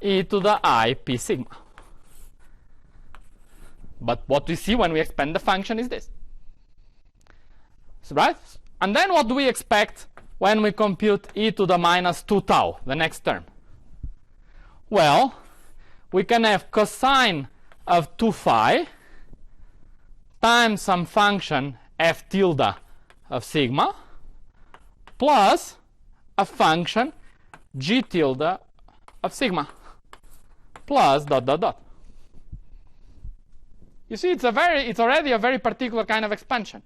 e to the I p sigma. But what we see when we expand the function is this. So, right? And then what do we expect when we compute e to the minus 2 tau, the next term? Well, we can have cosine of 2 phi times some function f tilde of sigma plus a function g tilde of sigma plus dot dot dot. You see, it's already a very particular kind of expansion.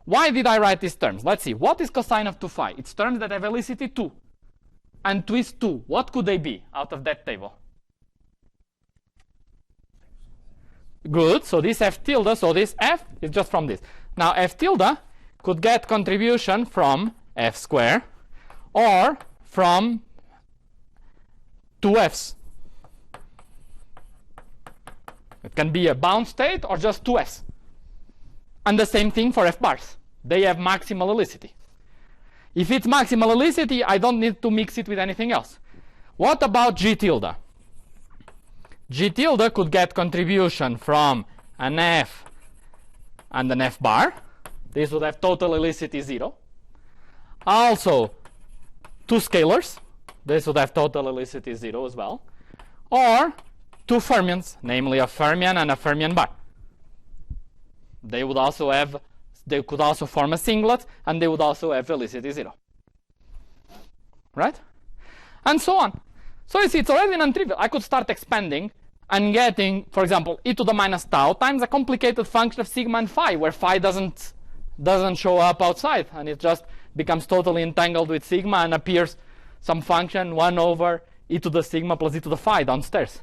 Why did I write these terms? Let's see. What is cosine of 2 phi? It's terms that have helicity 2 and twist 2. What could they be out of that table? Good. So this f tilde, so this f is just from this. Now f tilde could get contribution from f square or from 2f's. It can be a bound state or just 2s. And the same thing for f bars. They have maximal helicity. If it's maximal helicity, I don't need to mix it with anything else. What about g tilde? G tilde could get contribution from an f and an f bar. This would have total helicity 0. Also, 2 scalars. This would have total helicity 0 as well. Or 2 fermions, namely a fermion and a fermion bar. They would also have, they could also form a singlet, and they would also have helicity 0. Right? And so on. So you see, it's already non-trivial. I could start expanding and getting, for example, e to the minus tau times a complicated function of sigma and phi, where phi doesn't show up outside, and it just becomes totally entangled with sigma and appears some function 1 over e to the sigma plus e to the phi downstairs.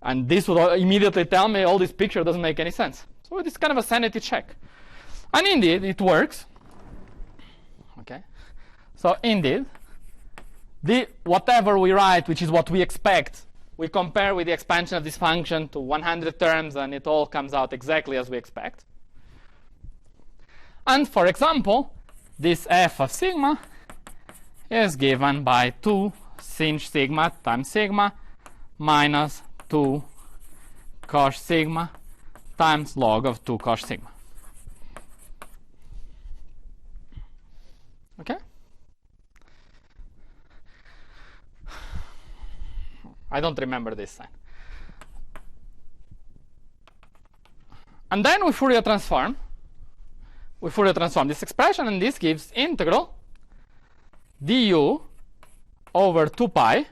And this would immediately tell me all this picture doesn't make any sense. So it is kind of a sanity check. And indeed, it works. Okay. So indeed, whatever we write, which is what we expect, we compare with the expansion of this function to 100 terms, and it all comes out exactly as we expect. And for example, this f of sigma is given by 2 sinh sigma times sigma minus 2 cos sigma times log of 2 cos sigma. Okay? I don't remember this sign. And then we Fourier transform. We Fourier transform this expression, and this gives integral du over 2 pi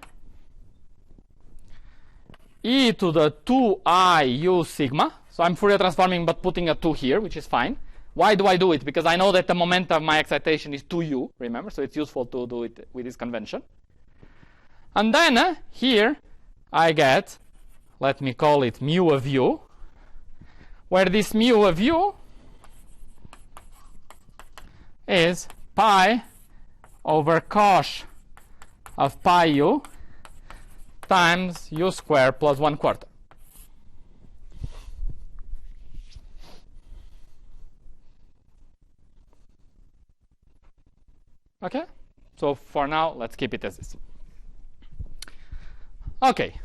e to the 2I u sigma. So I'm Fourier transforming but putting a 2 here, which is fine. Why do I do it? Because I know that the momentum of my excitation is 2u, remember? So it's useful to do it with this convention. And then here I get, let me call it mu of u, where this mu of u is pi over cos of pi u times u squared plus 1/4. Okay? So for now, let's keep it as this. Okay.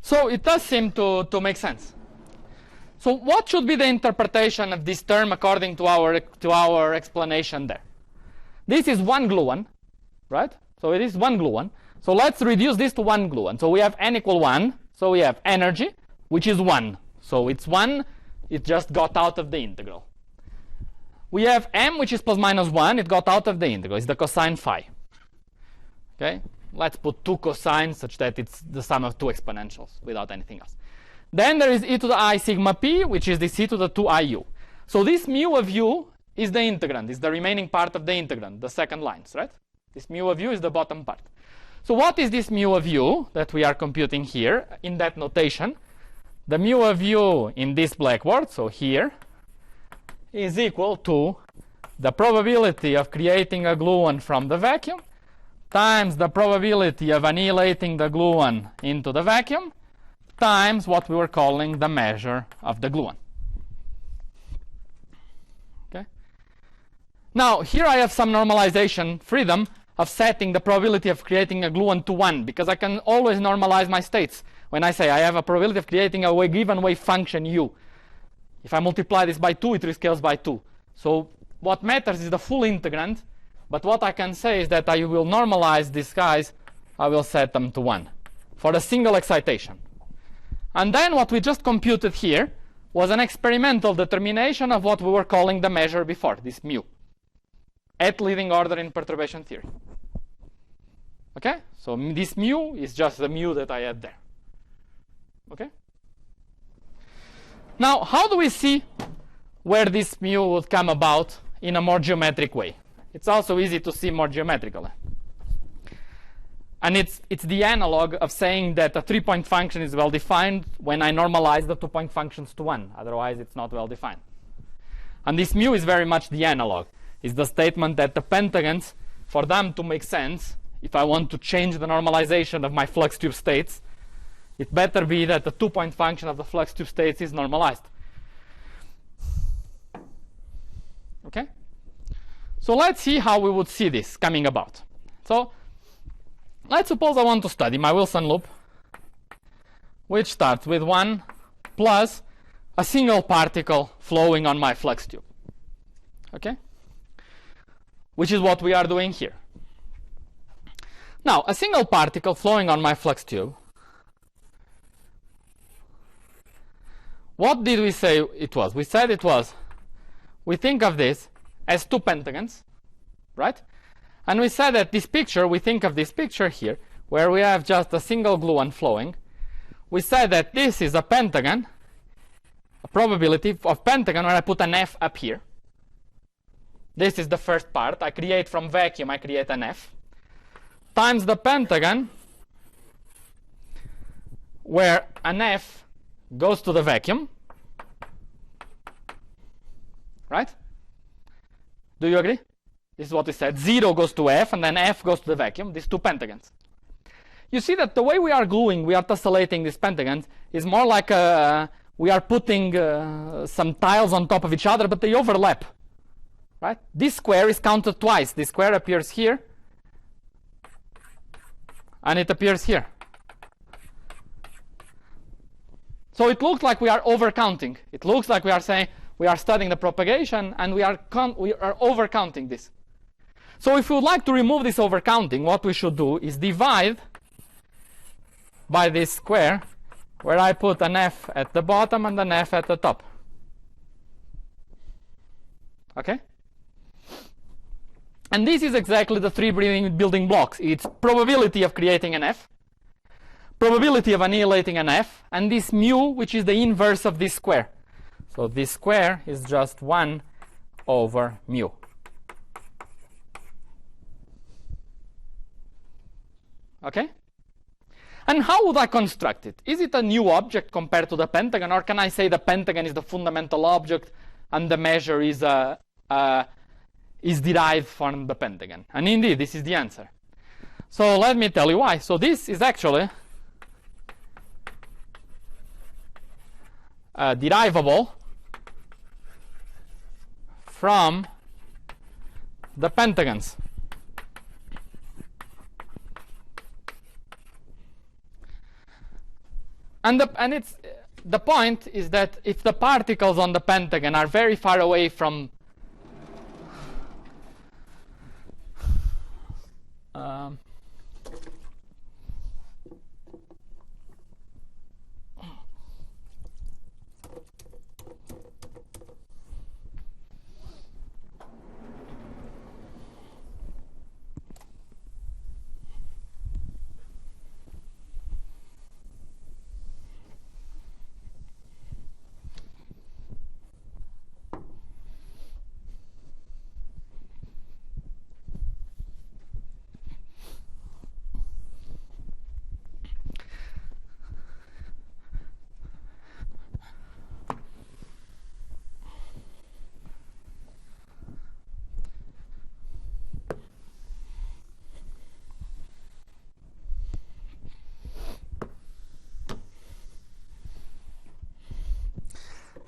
So it does seem to make sense. So what should be the interpretation of this term according to our explanation there? This is one gluon, right? So it is one gluon. So let's reduce this to one gluon. So we have n equal 1. So we have energy, which is 1. So it's 1. It just got out of the integral. We have m, which is plus minus 1. It got out of the integral. It's the cosine phi. Okay? Let's put 2 cosines such that it's the sum of 2 exponentials without anything else. Then there is e to the I sigma p, which is this e to the 2iu. So this mu of u is the integrand, is the remaining part of the integrand, the second lines, right? This mu of u is the bottom part. So what is this mu of u that we are computing here in that notation? The mu of u in this blackboard, so here, is equal to the probability of creating a gluon from the vacuum times the probability of annihilating the gluon into the vacuum times what we were calling the measure of the gluon. Okay. Now, here I have some normalization freedom of setting the probability of creating a gluon to 1, because I can always normalize my states. When I say I have a probability of creating a given wave function u, if I multiply this by 2, it rescales by 2. So what matters is the full integrand, but what I can say is that I will normalize these guys, I will set them to 1 for a single excitation. And then what we just computed here was an experimental determination of what we were calling the measure before, this mu, at leading order in perturbation theory. Okay? So this mu is just the mu that I had there. Okay? Now, how do we see where this mu would come about in a more geometric way? It's also easy to see more geometrically. And it's the analog of saying that a 3-point function is well defined when I normalize the 2-point functions to 1. Otherwise, it's not well defined. And this mu is very much the analog. It's the statement that the pentagons, for them to make sense, if I want to change the normalization of my flux tube states, it better be that the 2-point function of the flux tube states is normalized. Okay? So let's see how we would see this coming about. So let's suppose I want to study my Wilson loop, which starts with 1 plus a single particle flowing on my flux tube. Okay? Which is what we are doing here. Now, a single particle flowing on my flux tube, what did we say it was? We said it was, we think of this as 2 pentagons, right? And we said that this picture, we think of this picture here, where we have just a single gluon flowing. We said that this is a pentagon, a probability of pentagon when I put an F up here. This is the first part. I create from vacuum, I create an F, times the pentagon, where an F goes to the vacuum, right? Do you agree? This is what we said. 0 goes to F, and then F goes to the vacuum, these 2 pentagons. You see that the way we are gluing, we are tessellating these pentagons, is more like we are putting some tiles on top of each other, but they overlap. Right? This square is counted twice. This square appears here, and it appears here. So it looks like we are overcounting. It looks like we are saying we are studying the propagation, and we are overcounting this. So if we would like to remove this overcounting, what we should do is divide by this square, where I put an F at the bottom and an F at the top. Okay? And this is exactly the 3 building blocks. It's probability of creating an F, probability of annihilating an F, and this mu, which is the inverse of this square. So this square is just 1 over mu. Okay? And how would I construct it? Is it a new object compared to the pentagon, or can I say the pentagon is the fundamental object and the measure is derived from the pentagon? And indeed, this is the answer. So let me tell you why. So this is actually derivable from the pentagons. And the point is that if the particles on the pentagon are very far away from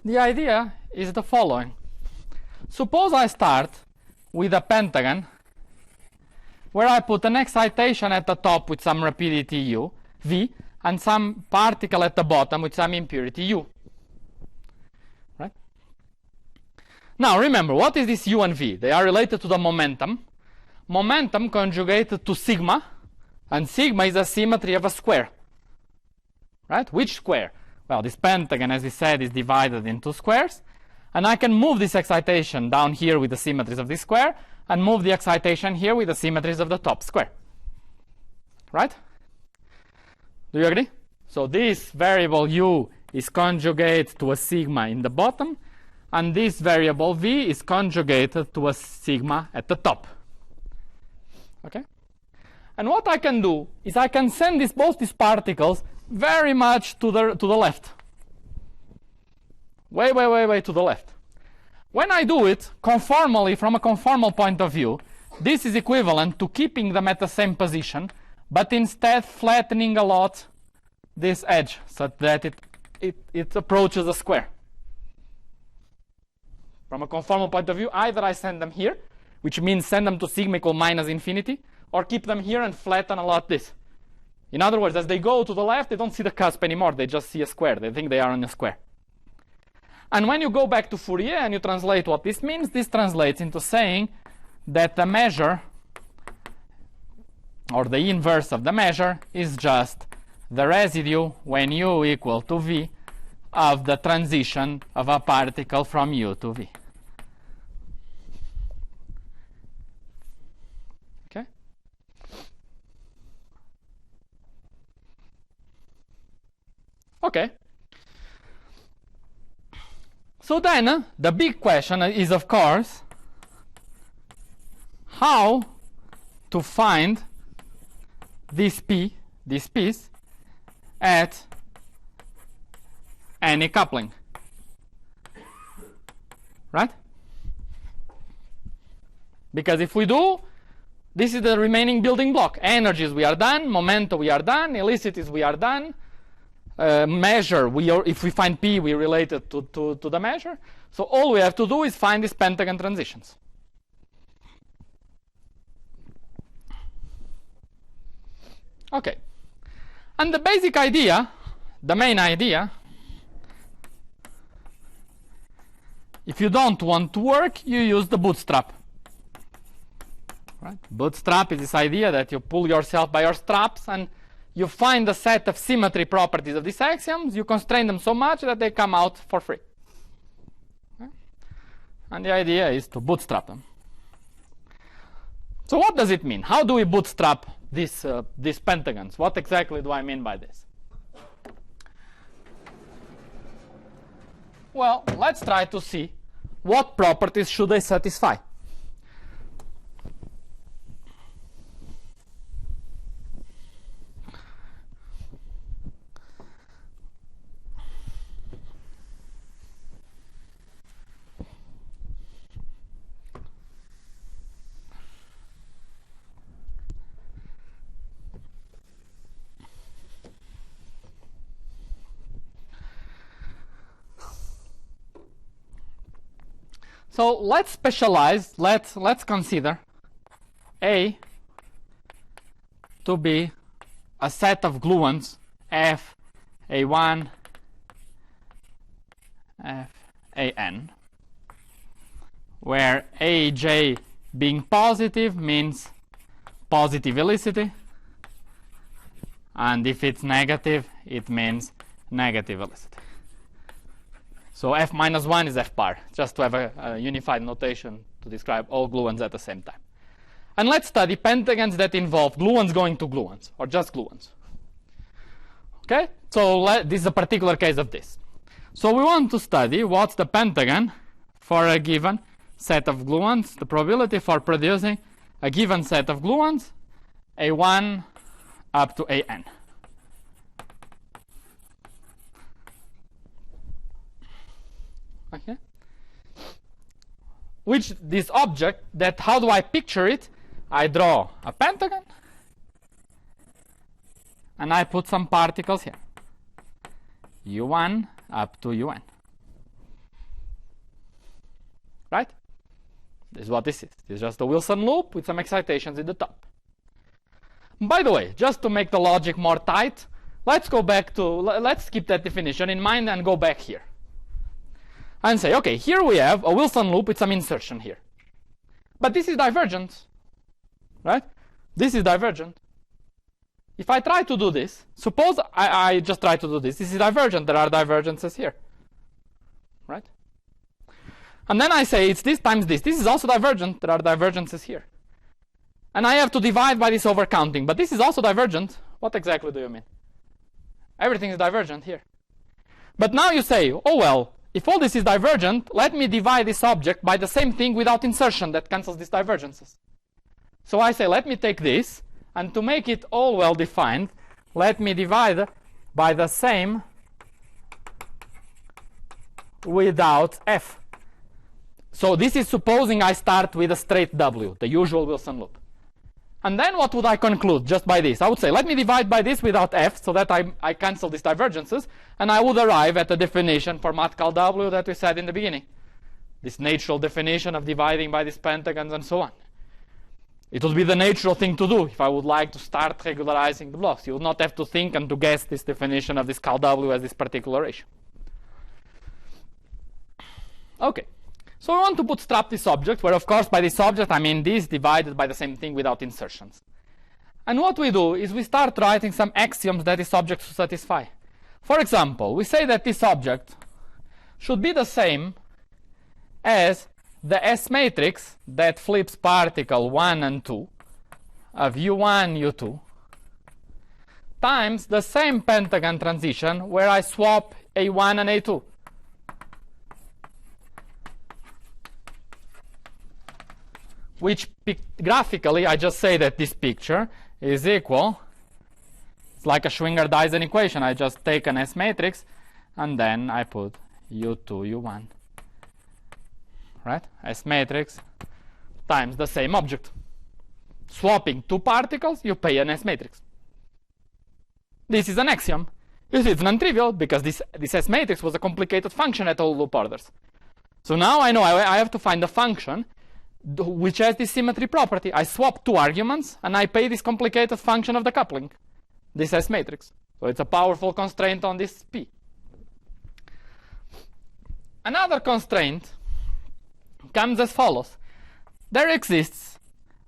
the idea is the following. Suppose I start with a pentagon where I put an excitation at the top with some rapidity u, v, and some particle at the bottom with some impurity u. Right? Now remember, what is this u and v? They are related to the momentum. Momentum conjugated to sigma, and sigma is a symmetry of a square. Right? Which square? Well, this pentagon, as we said, is divided into squares. And I can move this excitation down here with the symmetries of this square, and move the excitation here with the symmetries of the top square. Right? Do you agree? So this variable u is conjugated to a sigma in the bottom, and this variable v is conjugated to a sigma at the top. Okay? And what I can do is I can send both these particles very much to the left. Way to the left. When I do it conformally, from a conformal point of view, this is equivalent to keeping them at the same position, but instead flattening a lot this edge so that it approaches a square. From a conformal point of view, either I send them here, which means send them to sigma equal minus infinity, or keep them here and flatten a lot this. In other words, as they go to the left, they don't see the cusp anymore. They just see a square. They think they are on a square. And when you go back to Fourier and you translate what this means, this translates into saying that the measure, or the inverse of the measure, is just the residue when u equal to v of the transition of a particle from u to v. Okay? Okay. So then, the big question is, of course, how to find this piece, at any coupling. Right? Because if we do, this is the remaining building block. Energies, we are done. Momenta, we are done. Elicities, we are done. Measure, if we find P, we relate it to the measure. So all we have to do is find these pentagon transitions. Okay. And the basic idea, the main idea, if you don't want to work, you use the bootstrap. Right? Bootstrap is this idea that you pull yourself by your straps and you find a set of symmetry properties of these axioms, you constrain them so much that they come out for free. Okay? And the idea is to bootstrap them. So what does it mean? How do we bootstrap these pentagons? What exactly do I mean by this? Well, let's try to see what properties should they satisfy. So let's specialize, let's consider A to be a set of gluons F, A1, F, AN, where AJ being positive means positive helicity, and if it's negative, it means negative helicity. So F minus 1 is F bar, just to have a unified notation to describe all gluons at the same time. And let's study pentagons that involve gluons going to gluons, or just gluons. Okay? So this is a particular case of this. So we want to study what's the pentagon for a given set of gluons, the probability for producing a given set of gluons, A1 up to AN. Okay. Which this object, that how do I picture it? I draw a pentagon and I put some particles here, U1 up to UN. right? This is what this is. This is just a Wilson loop with some excitations in the top. By the way, just to make the logic more tight, let's go back to, let's keep that definition in mind and go back here. And say, okay, here we have a Wilson loop with some insertion here. But this is divergent, right? This is divergent. If I try to do this, suppose I just try to do this. This is divergent. There are divergences here, right? And then I say it's this times this. This is also divergent. There are divergences here. And I have to divide by this overcounting. But this is also divergent. What exactly do you mean? Everything is divergent here. But now you say, oh, well, if all this is divergent, let me divide this object by the same thing without insertion that cancels these divergences. So I say, let me take this, and to make it all well defined, let me divide by the same without f. So this is supposing I start with a straight W, the usual Wilson loop. And then what would I conclude just by this? I would say, let me divide by this without f, so that I cancel these divergences, and I would arrive at the definition for mathcal W that we said in the beginning. This natural definition of dividing by these pentagons and so on. It would be the natural thing to do if I would like to start regularizing the blocks. You would not have to think and to guess this definition of this cal W as this particular ratio. Okay. So we want to bootstrap this object, where of course by this object I mean this divided by the same thing without insertions. And what we do is we start writing some axioms that this object should satisfy. For example, we say that this object should be the same as the S matrix that flips particle 1 and 2 of U1, U2 times the same pentagon transition where I swap A1 and A2. Which graphically, I just say that this picture is equal. It's like a Schwinger-Dyson equation. I just take an S matrix and then I put U2, U1. Right? S matrix times the same object. Swapping two particles, you pay an S matrix. This is an axiom. You see, it's non-trivial because this S matrix was a complicated function at all loop orders. So now I know I have to find a function which has this symmetry property. I swap two arguments and I pay this complicated function of the coupling, this S matrix. So it's a powerful constraint on this P. Another constraint comes as follows. There exists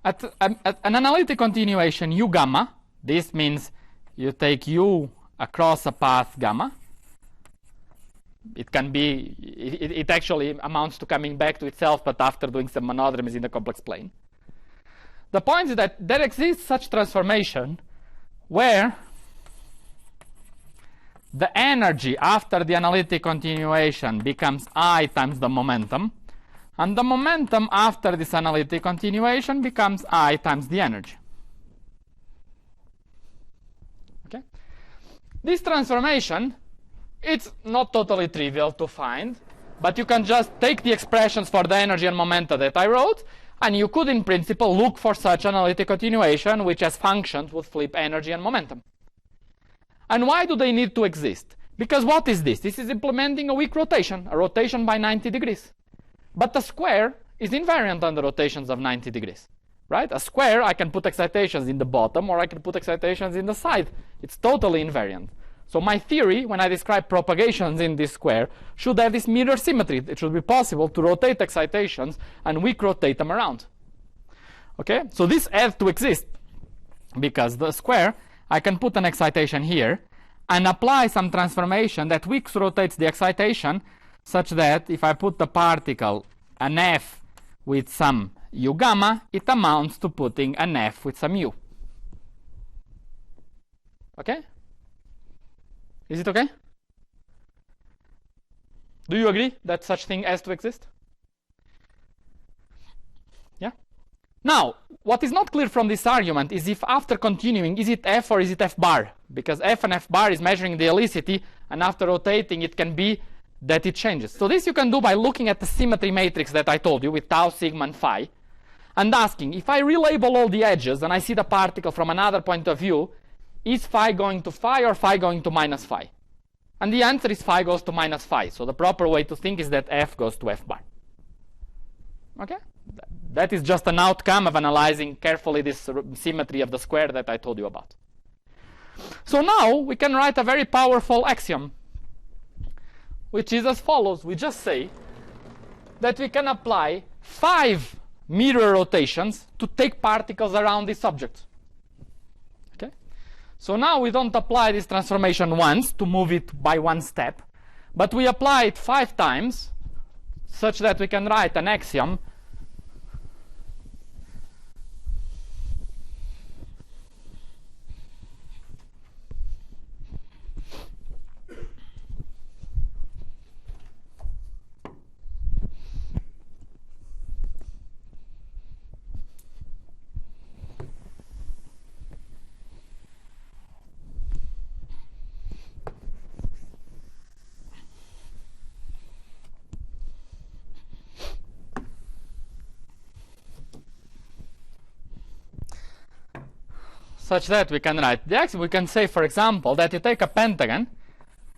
an analytic continuation U gamma. This means you take U across a path gamma. It can be, it actually amounts to coming back to itself, but after doing some monodromies in the complex plane. The point is that there exists such transformation where the energy after the analytic continuation becomes I times the momentum, and the momentum after this analytic continuation becomes I times the energy. Okay? This transformation, it's not totally trivial to find, but you can just take the expressions for the energy and momenta that I wrote, and you could in principle look for such analytic continuation which as functions would flip energy and momentum. And why do they need to exist? Because what is this? This is implementing a weak rotation, a rotation by 90 degrees. But the square is invariant under rotations of 90 degrees. Right? A square, I can put excitations in the bottom or I can put excitations in the side. It's totally invariant. So my theory, when I describe propagations in this square, should have this mirror symmetry. It should be possible to rotate excitations and weak rotate them around. Okay? So this has to exist because the square, I can put an excitation here and apply some transformation that weak rotates the excitation such that if I put the particle an F with some U gamma, it amounts to putting an F with some U. Okay? Is it okay? Do you agree that such thing has to exist? Yeah? Now, what is not clear from this argument is if after continuing, is it F or is it F bar? Because F and F bar is measuring the helicity, and after rotating, it can be that it changes. So this you can do by looking at the symmetry matrix that I told you with tau, sigma, and phi, and asking, if I relabel all the edges and I see the particle from another point of view, is phi going to phi or phi going to minus phi? And the answer is phi goes to minus phi. So the proper way to think is that F goes to F bar. Okay? That is just an outcome of analyzing carefully this symmetry of the square that I told you about. So now we can write a very powerful axiom, which is as follows. We just say that we can apply 5 mirror rotations to take particles around this object. Okay? So now we don't apply this transformation once to move it by one step, but we apply it 5 times such that we can write an axiom such that we can write the axiom. We can say, for example, that you take a pentagon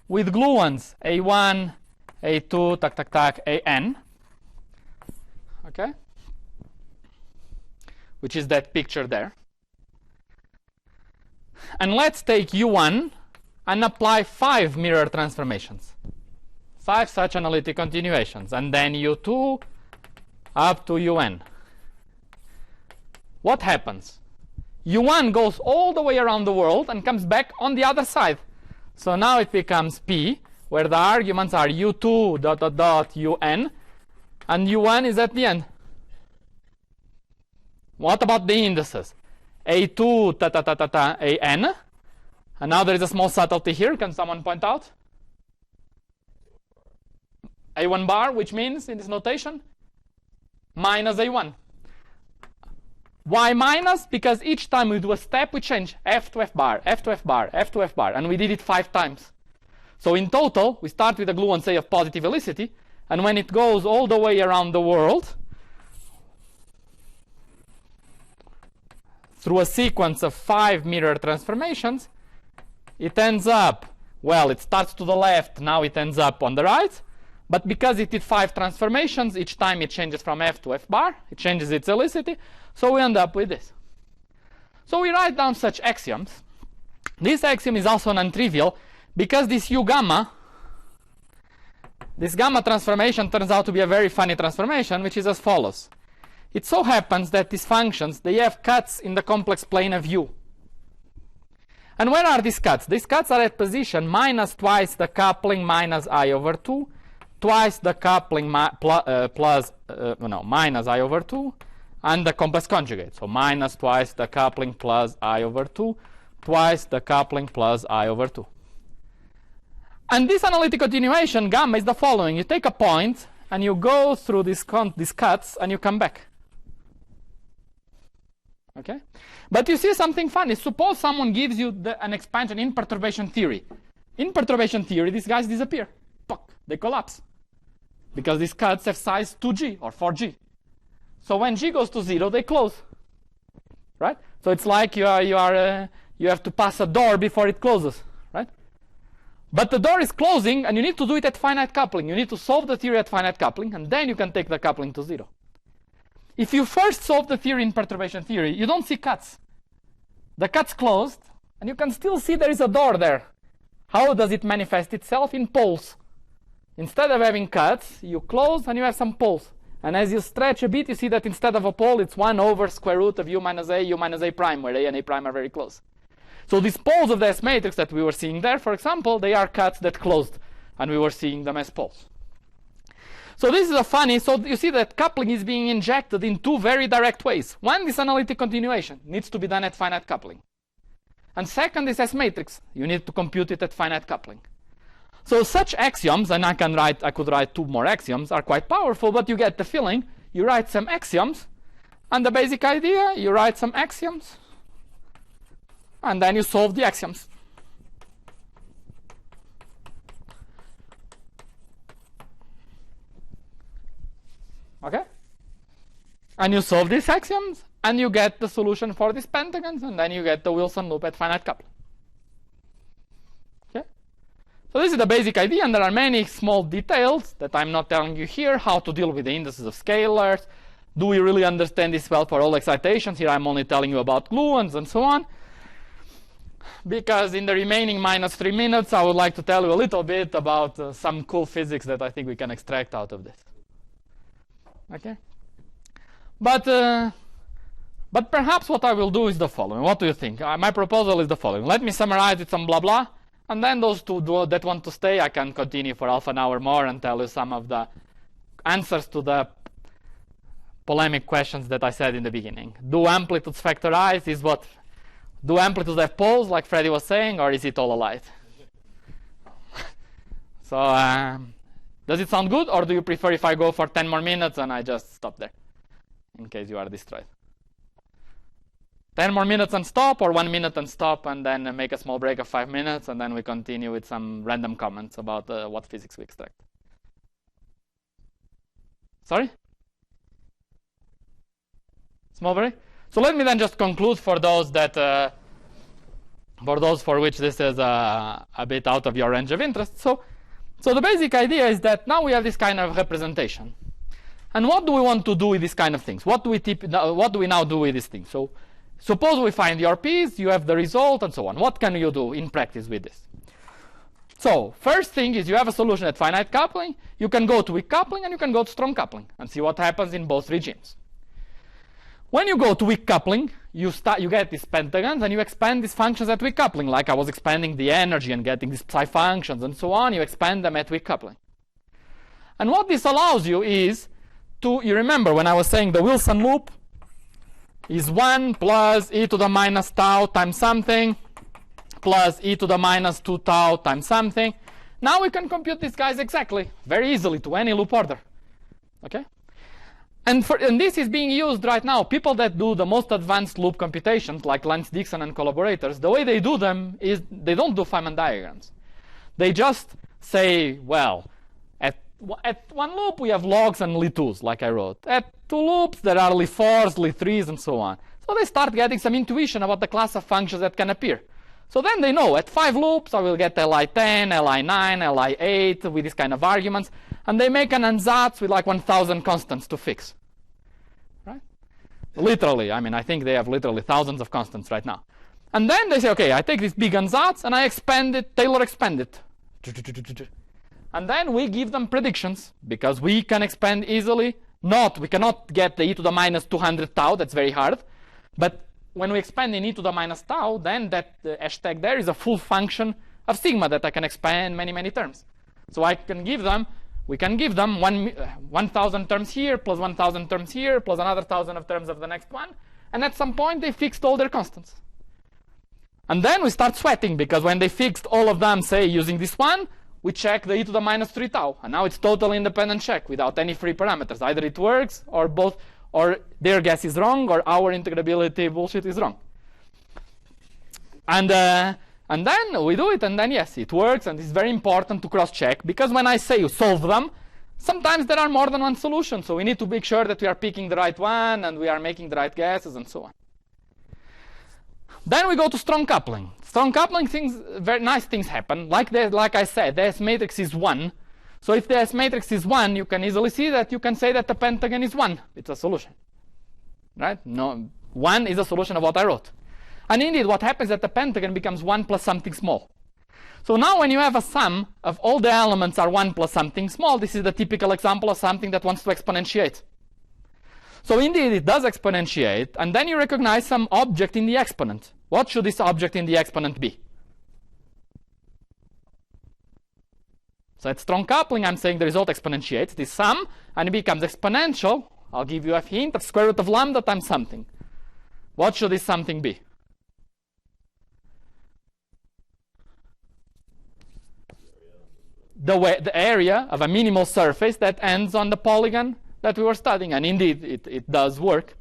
with gluons A1, A2, tac, tac, tac, AN, okay, which is that picture there. And let's take U1 and apply 5 mirror transformations, 5 such analytic continuations, and then U2 up to UN. What happens? U1 goes all the way around the world and comes back on the other side. So now it becomes P, where the arguments are U2 dot dot dot UN, and U1 is at the end. What about the indices? A2 ta ta ta ta ta AN. And now there is a small subtlety here. Can someone point out? A1 bar, which means in this notation minus A1. Why minus? Because each time we do a step, we change F to F bar, F to F bar, F to F bar, and we did it 5 times. So in total, we start with a gluon, say, of positive helicity, and when it goes all the way around the world through a sequence of 5 mirror transformations, it ends up, well, it starts to the left, now it ends up on the right, but because it did 5 transformations, each time it changes from F to F bar, it changes its helicity, so we end up with this. So we write down such axioms. This axiom is also non-trivial because this U gamma, this gamma transformation turns out to be a very funny transformation, which is as follows. It so happens that these functions, they have cuts in the complex plane of U. And where are these cuts? These cuts are at position minus twice the coupling minus I over 2, twice the coupling minus I over 2, and the complex conjugate. So minus twice the coupling plus I over 2, twice the coupling plus I over 2. And this analytic continuation, gamma, is the following. You take a point, and you go through these cuts, and you come back. Okay? But you see something funny. Suppose someone gives you an expansion in perturbation theory. In perturbation theory, these guys disappear. Puck, they collapse. Because these cuts have size 2G or 4G. So when G goes to 0, they close. Right? So it's like you have to pass a door before it closes. Right? But the door is closing, and you need to do it at finite coupling. You need to solve the theory at finite coupling, and then you can take the coupling to 0. If you first solve the theory in perturbation theory, you don't see cuts. The cut's closed, and you can still see there is a door there. How does it manifest itself? In poles. Instead of having cuts, you close and you have some poles. And as you stretch a bit, you see that instead of a pole, it's 1 over square root of U minus A prime, where A and A prime are very close. So these poles of the S matrix that we were seeing there, for example, they are cuts that closed, and we were seeing them as poles. So this is a funny, so you see that coupling is being injected in 2 very direct ways. One, this analytic continuation needs to be done at finite coupling. And second, this S matrix. You need to compute it at finite coupling. So such axioms, and I could write 2 more axioms, are quite powerful, but you get the feeling. You write some axioms, and the basic idea, you write some axioms, and then you solve the axioms. Okay? And you solve these axioms, and you get the solution for these pentagons, and then you get the Wilson loop at finite coupling. Okay? So this is the basic idea, and there are many small details that I'm not telling you here, how to deal with the indices of scalars, Do we really understand this well for all excitations? Here I'm only telling you about gluons and so on. Because in the remaining -3 minutes, I would like to tell you a little bit about some cool physics that I think we can extract out of this. Okay? But perhaps what I will do is the following. What do you think? My proposal is the following. Let me summarize with some blah blah, and then those two that want to stay, I can continue for half an hour more and tell you some of the answers to the polemic questions that I said in the beginning. Do amplitudes factorize? Do amplitudes have poles, like Freddie was saying, or is it all a light? So, does it sound good, or do you prefer if I go for 10 more minutes and I just stop there, in case you are destroyed? 10 more minutes and stop, or 1 minute and stop, and then make a small break of 5 minutes, and then we continue with some random comments about what physics we extract. Sorry? Small break? So let me then just conclude for those for which this is a bit out of your range of interest. So the basic idea is that now we have this kind of representation. And what do we want to do with these kind of things? What do we now do with these things? So suppose we find your P's, you have the result, and so on. What can you do in practice with this? So first thing is you have a solution at finite coupling. You can go to weak coupling, and you can go to strong coupling, and see what happens in both regimes. When you go to weak coupling, you get these pentagons, and you expand these functions at weak coupling, like I was expanding the energy and getting these psi functions and so on. You expand them at weak coupling. And what this allows you is you remember when I was saying the Wilson loop is 1 plus e to the minus tau times something plus e to the minus 2 tau times something. Now we can compute these guys exactly, very easily, to any loop order. Okay? And this is being used right now. People that do the most advanced loop computations, like Lance Dixon and collaborators, the way they do them is they don't do Feynman diagrams. They just say, well, at one loop we have logs and Li2s, like I wrote. At 2 loops there are Li4s, Li3s, and so on. So they start getting some intuition about the class of functions that can appear. So then they know at 5 loops I will get Li10, Li9, Li8 with these kind of arguments. And they make an ansatz with like 1,000 constants to fix. Right? Literally, I mean, I think they have literally thousands of constants right now. And then they say, okay, I take this big ansatz and I expand it, Taylor expand it. And then we give them predictions, because we can expand easily. We cannot get the e to the minus 200 tau, that's very hard. But when we expand in e to the minus tau, then that hashtag there is a full function of sigma that I can expand many, many terms. So we can give them 1,000 terms here, plus 1,000 terms here, plus another 1,000 of terms of the next one. And at some point, they fixed all their constants. And then we start sweating, because when they fixed all of them, say, using this one, we check the e to the minus 3 tau. And now it's totally independent check without any free parameters. Either it works, or both, or their guess is wrong, or our integrability bullshit is wrong. And then we do it, and then yes, it works, and it's very important to cross-check, because when I say you solve them, sometimes there are more than one solution, so we need to make sure that we are picking the right one, and we are making the right guesses, and so on. Then we go to strong coupling. Strong coupling, very nice things happen. Like I said, the S matrix is 1. So if the S matrix is 1, you can easily see that you can say that the pentagon is 1. It's a solution. Right? No, 1 is a solution of what I wrote. And indeed, what happens is that the pentagon becomes 1 plus something small. So now when you have a sum of all the elements are 1 plus something small, this is the typical example of something that wants to exponentiate. So indeed, it does exponentiate, and then you recognize some object in the exponent. What should this object in the exponent be? So at strong coupling, I'm saying the result exponentiates this sum, and it becomes exponential. I'll give you a hint of square root of lambda times something. What should this something be? The area of a minimal surface that ends on the polygon that we were studying. And indeed, it does work.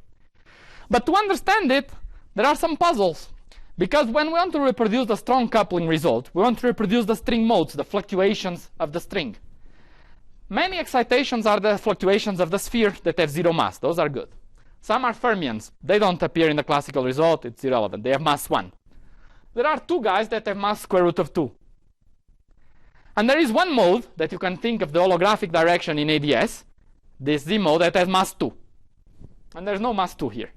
But to understand it, there are some puzzles. Because when we want to reproduce the strong coupling result, we want to reproduce the string modes, the fluctuations of the string. Many excitations are the fluctuations of the sphere that have 0 mass. Those are good. Some are fermions. They don't appear in the classical result. It's irrelevant. They have mass 1. There are 2 guys that have mass square root of 2. And there is one mode that you can think of the holographic direction in ADS, this Z mode, that has mass 2. And there's no mass 2 here.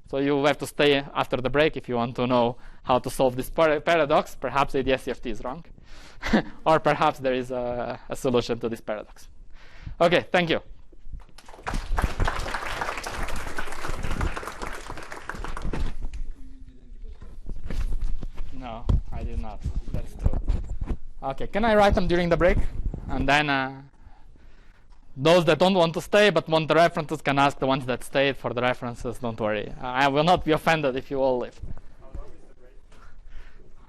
So you have to stay after the break if you want to know how to solve this paradox. Perhaps ADS-CFT is wrong. Or perhaps there is a solution to this paradox. Okay, thank you. No, I did not. That's true. Okay, can I write them during the break? And then those that don't want to stay but want the references can ask the ones that stayed for the references. Don't worry. I will not be offended if you all leave.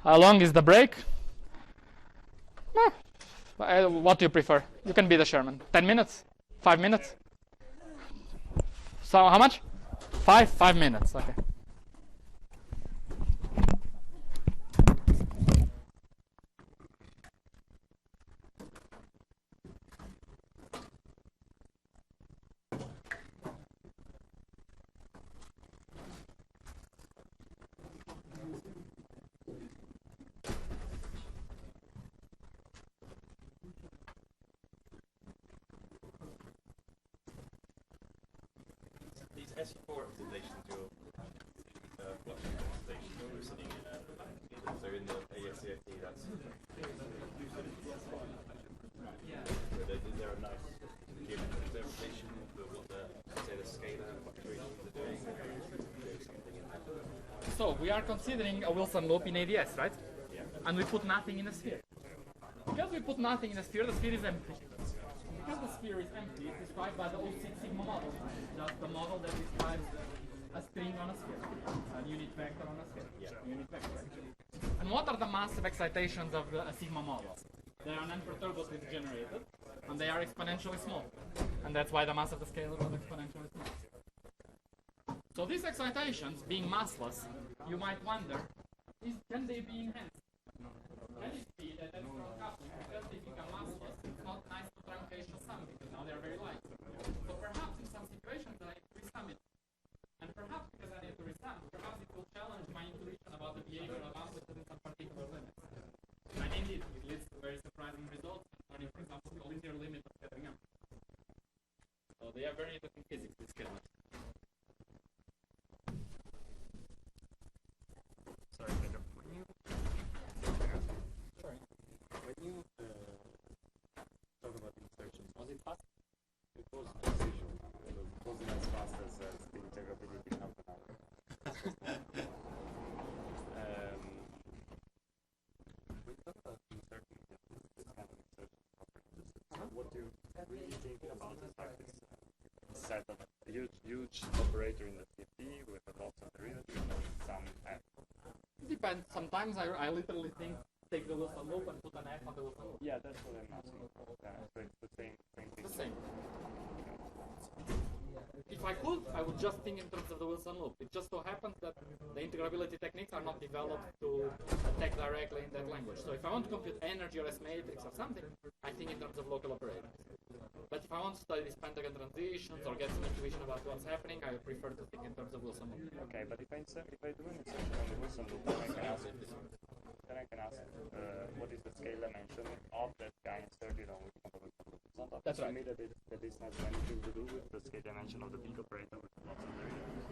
How long is the break? What do you prefer? You can be the Sherman. 10 minutes? 5 minutes? So how much? 5 minutes. Okay. These S4 observations, your fluxing observations, we're sitting in so in the ASCFT, that's is there a nice interpretation for what the scalar fluctuations are doing, or something in that? So we are considering a Wilson loop in ADS, right? Yeah. And we put nothing in a sphere. Because we put nothing in a sphere, the sphere is empty. Because the sphere is empty, it's described by the O6 sigma model, just the model that describes a string on a sphere, a unit vector on a sphere. Yeah. Unit vector. And what are the massive excitations of a sigma model? They are non-perturbatively generated, and they are exponentially small. And that's why the mass of the scalar was exponentially small. So these excitations, being massless, you might wonder, can they be enhanced? Can it be that from coupling, because they become massless, it's not nice to truncate the sum, because now they are very light. So perhaps in some situations I need to resum it. And perhaps because I need to resum, perhaps it will challenge my intuition about the behavior of amplitude in some particular limits. And indeed, it leads to very surprising results, for example, the linear limit of scattering amplitude. So they are very interesting physics, these scalars. Sorry, Pedro. When you talk about insertions, was it fast? It was precision. It wasn't as fast as the integrability half an hour. When you talk about inserting this kind of insertion properties, what do you really think about the fact that it's set of a huge operator in the CFD with a lot of derivatives and some F? It depends. Sometimes I literally think take the Wilson loop and put an F on the Wilson loop. Yeah, that's what I'm asking. So it's the same thing. The same. If I could, I would just think in terms of the Wilson loop. It just so happens that the integrability techniques are not developed to attack directly in that language. So if I want to compute energy or S matrix or something, I think in terms of local operators. But if I want to study these pentagon transitions or get some intuition about what's happening, I prefer to think in terms of Wilson loop. Okay, but if I do an insertion on the Wilson loop, then I can ask what is the scale dimension of that guy inserted on which one of the Wilson loop. It's not That's right. To me that this has anything to do with the scale dimension of the big operator with lots of derivatives.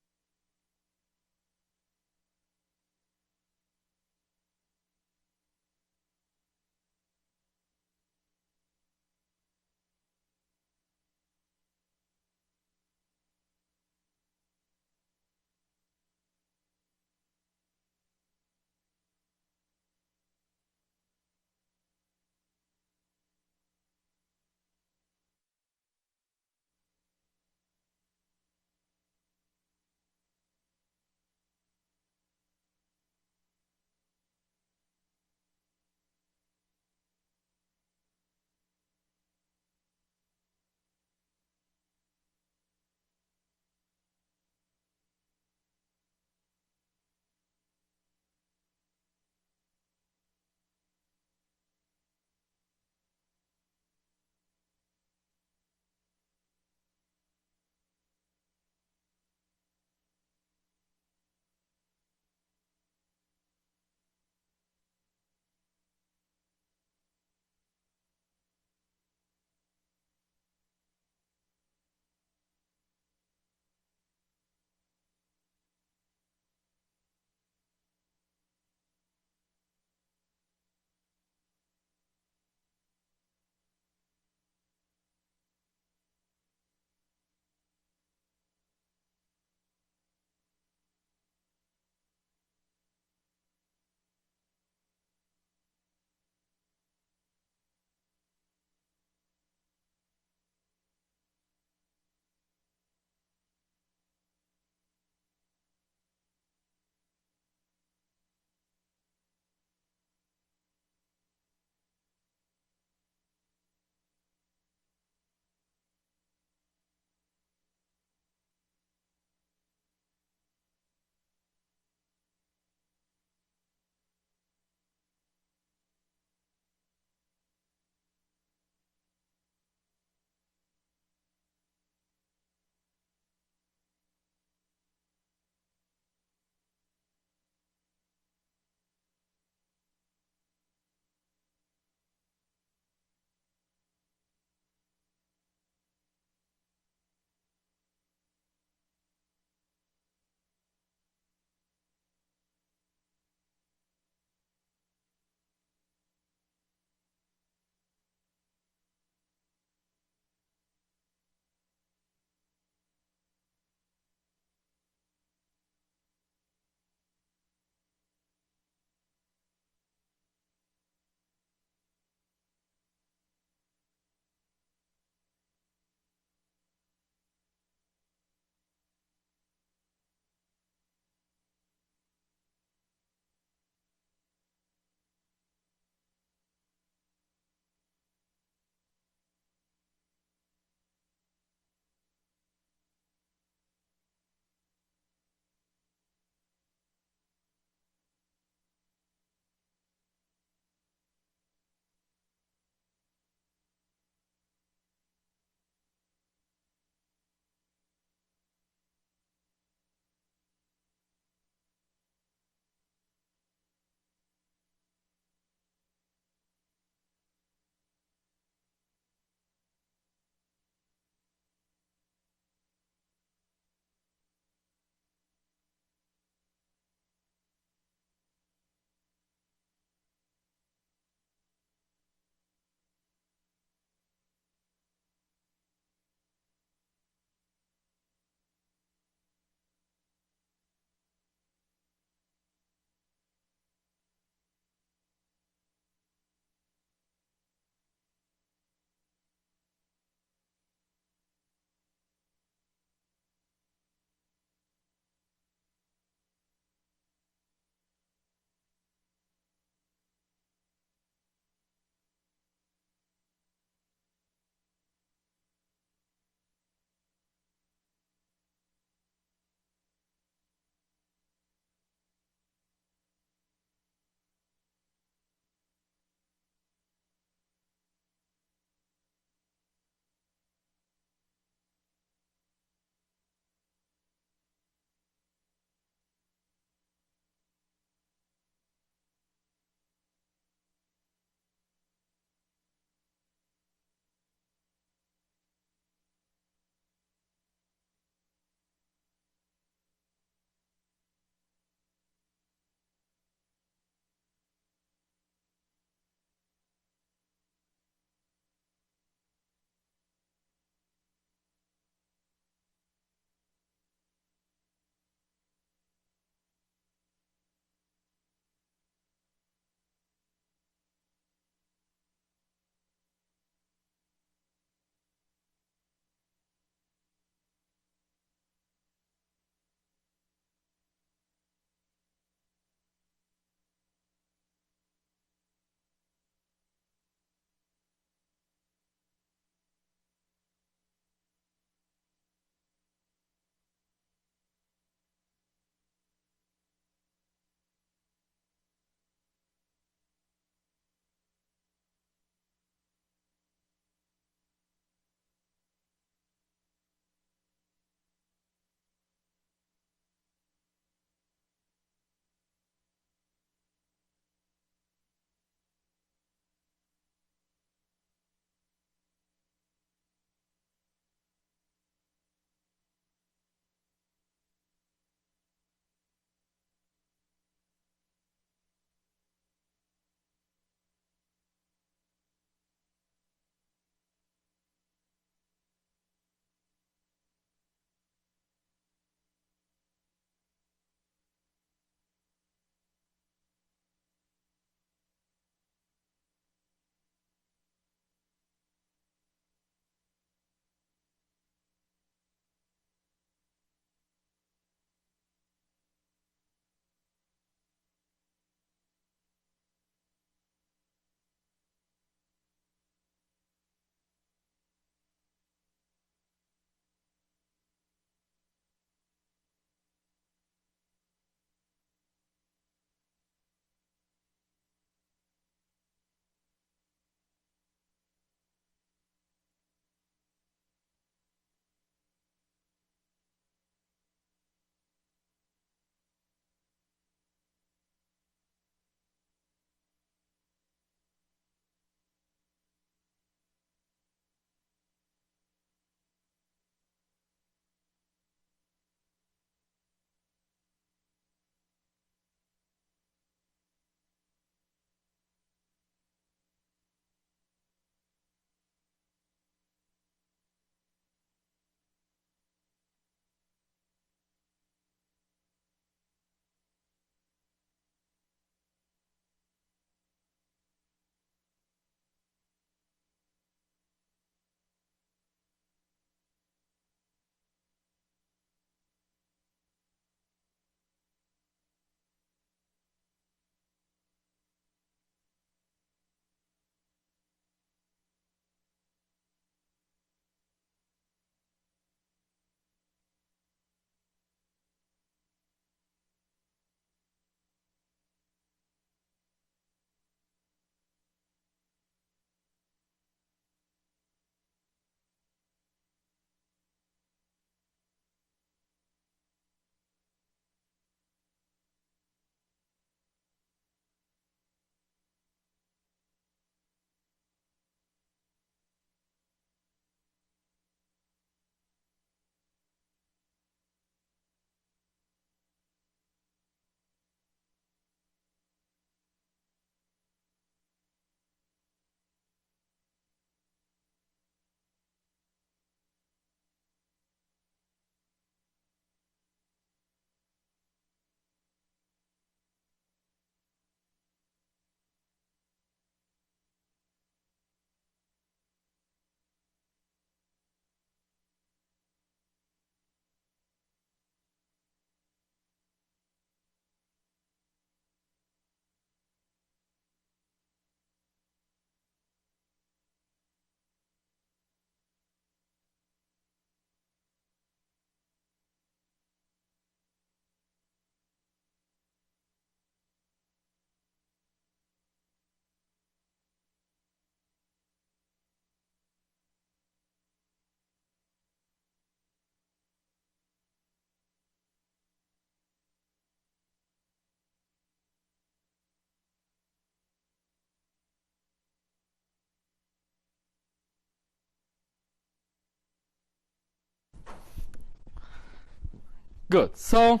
Good. So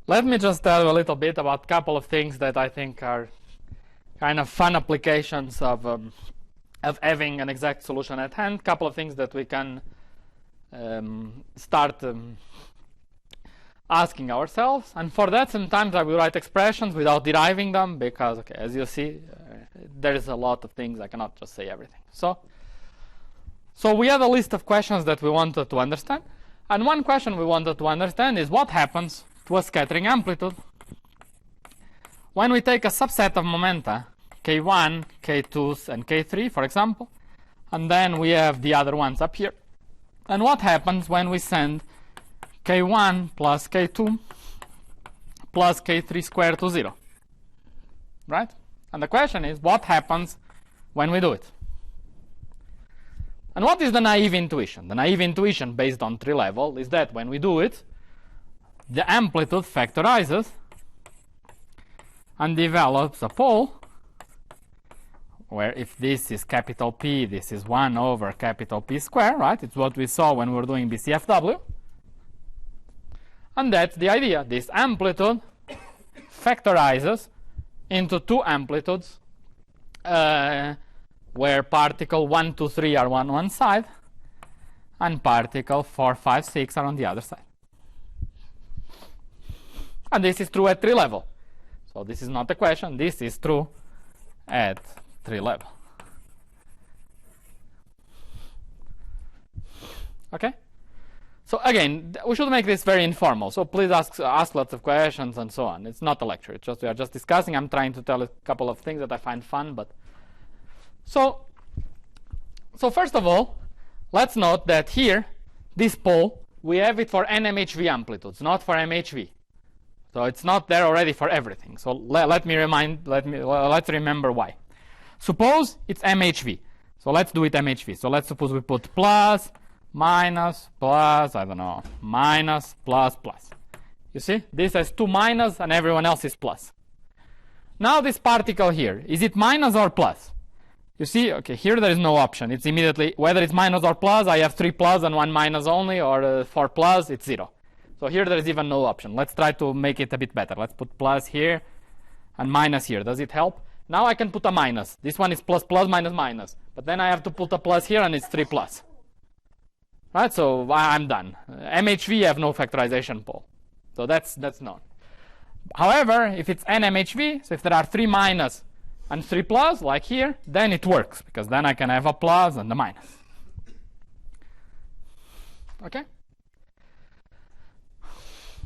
let me just tell you a little bit about a couple of things that I think are kind of fun applications of having an exact solution at hand. A couple of things that we can start asking ourselves. And for that, sometimes I will write expressions without deriving them because, okay, as you see, there is a lot of things. I cannot just say everything. So we have a list of questions that we wanted to understand. And one question we wanted to understand is what happens to a scattering amplitude when we take a subset of momenta, K1, K2s, and K3, for example, and then we have the other ones up here. And what happens when we send K1 plus K2 plus K3 squared to 0? Right? And the question is, what happens when we do it? And what is the naive intuition? The naive intuition based on tree level is that when we do it, the amplitude factorizes and develops a pole where if this is capital P, this is 1 over capital P squared, right? It's what we saw when we were doing BCFW. And that's the idea. This amplitude factorizes into two amplitudes where particle 1, 2, 3 are on one side and particle 4, 5, 6 are on the other side. And this is true at tree level. So this is not a question. This is true at tree level. Okay? So again, we should make this very informal. So please ask lots of questions and so on. It's not a lecture. It's just we are just discussing. I'm trying to tell a couple of things that I find fun. But so first of all, let's note that here, this pole, we have it for NMHV amplitudes, not for MHV. So it's not there already for everything. So let's remember why. Suppose it's MHV. So let's do it MHV. So let's suppose we put plus, minus, plus, I don't know, minus, plus, plus. You see? This has two minus and everyone else is plus. Now this particle here, is it minus or plus? You see, okay, here there is no option. It's immediately, whether it's minus or plus, I have 3 plus and 1 minus only, or 4 plus, it's 0. So here there is even no option. Let's try to make it a bit better. Let's put plus here and minus here. Does it help? Now I can put a minus. This one is plus, plus, minus, minus. But then I have to put a plus here and it's 3 plus. Right, so I'm done. MHV have no factorization pole. So that's known. However, if it's NMHV, so if there are 3 minus and 3 plus, like here, then it works. Because then I can have a plus and a minus. Okay?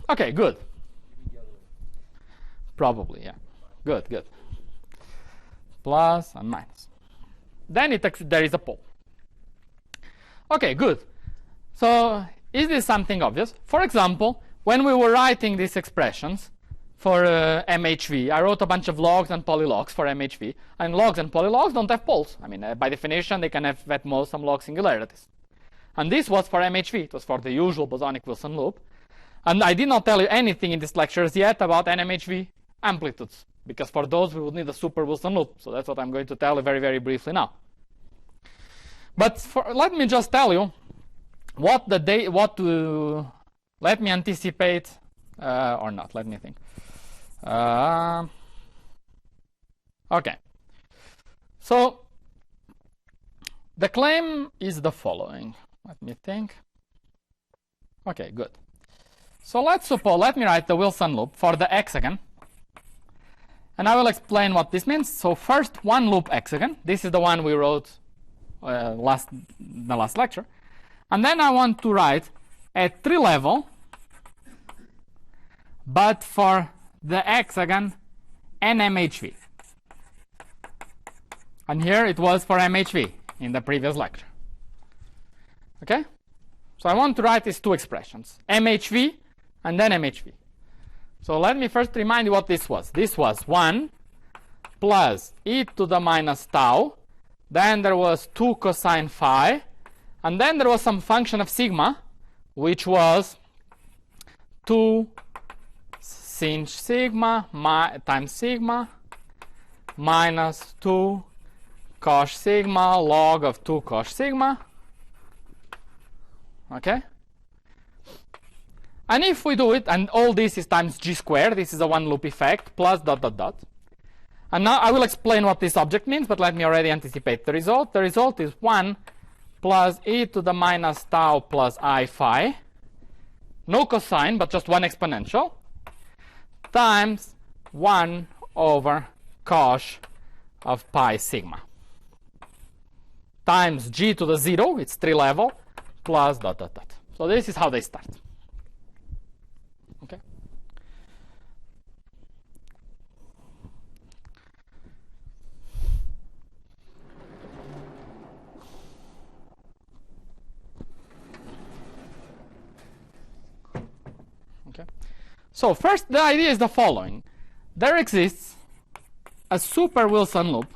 Okay, good. Probably, yeah. Good, good. Plus and minus. Then there is a pole. Okay, good. So is this something obvious? For example, when we were writing these expressions for MHV, I wrote a bunch of logs and polylogs for MHV. And logs and polylogs don't have poles. I mean, by definition, they can have at most some log singularities. And this was for MHV. It was for the usual bosonic Wilson loop. And I did not tell you anything in these lectures yet about NMHV amplitudes, because for those we would need a super Wilson loop. So that's what I'm going to tell you very, very briefly now. But let me just tell you let me anticipate, or not, let me think. Okay. So the claim is the following. Let me think. Okay, good. So let me write the Wilson loop for the hexagon. And I will explain what this means. So first, one loop hexagon. This is the one we wrote the last lecture. And then I want to write at tree level, but for the hexagon NMHV. And here it was for MHV in the previous lecture. Okay? So I want to write these two expressions, MHV and then MHV. So let me first remind you what this was. This was 1 plus e to the minus tau. Then there was 2 cosine phi. And then there was some function of sigma, which was 2 sinh sigma times sigma minus 2 cos sigma log of 2 cos sigma. Okay? And if we do it, and all this is times g squared, this is a one loop effect, plus dot dot dot. And now I will explain what this object means, but let me already anticipate the result. The result is 1 plus e to the minus tau plus I phi, no cosine, but just one exponential, times 1 over cos of pi sigma, times g to the 0, it's 3 level, plus dot dot dot. So this is how they start. Okay. Okay. So first, the idea is the following. There exists a super Wilson loop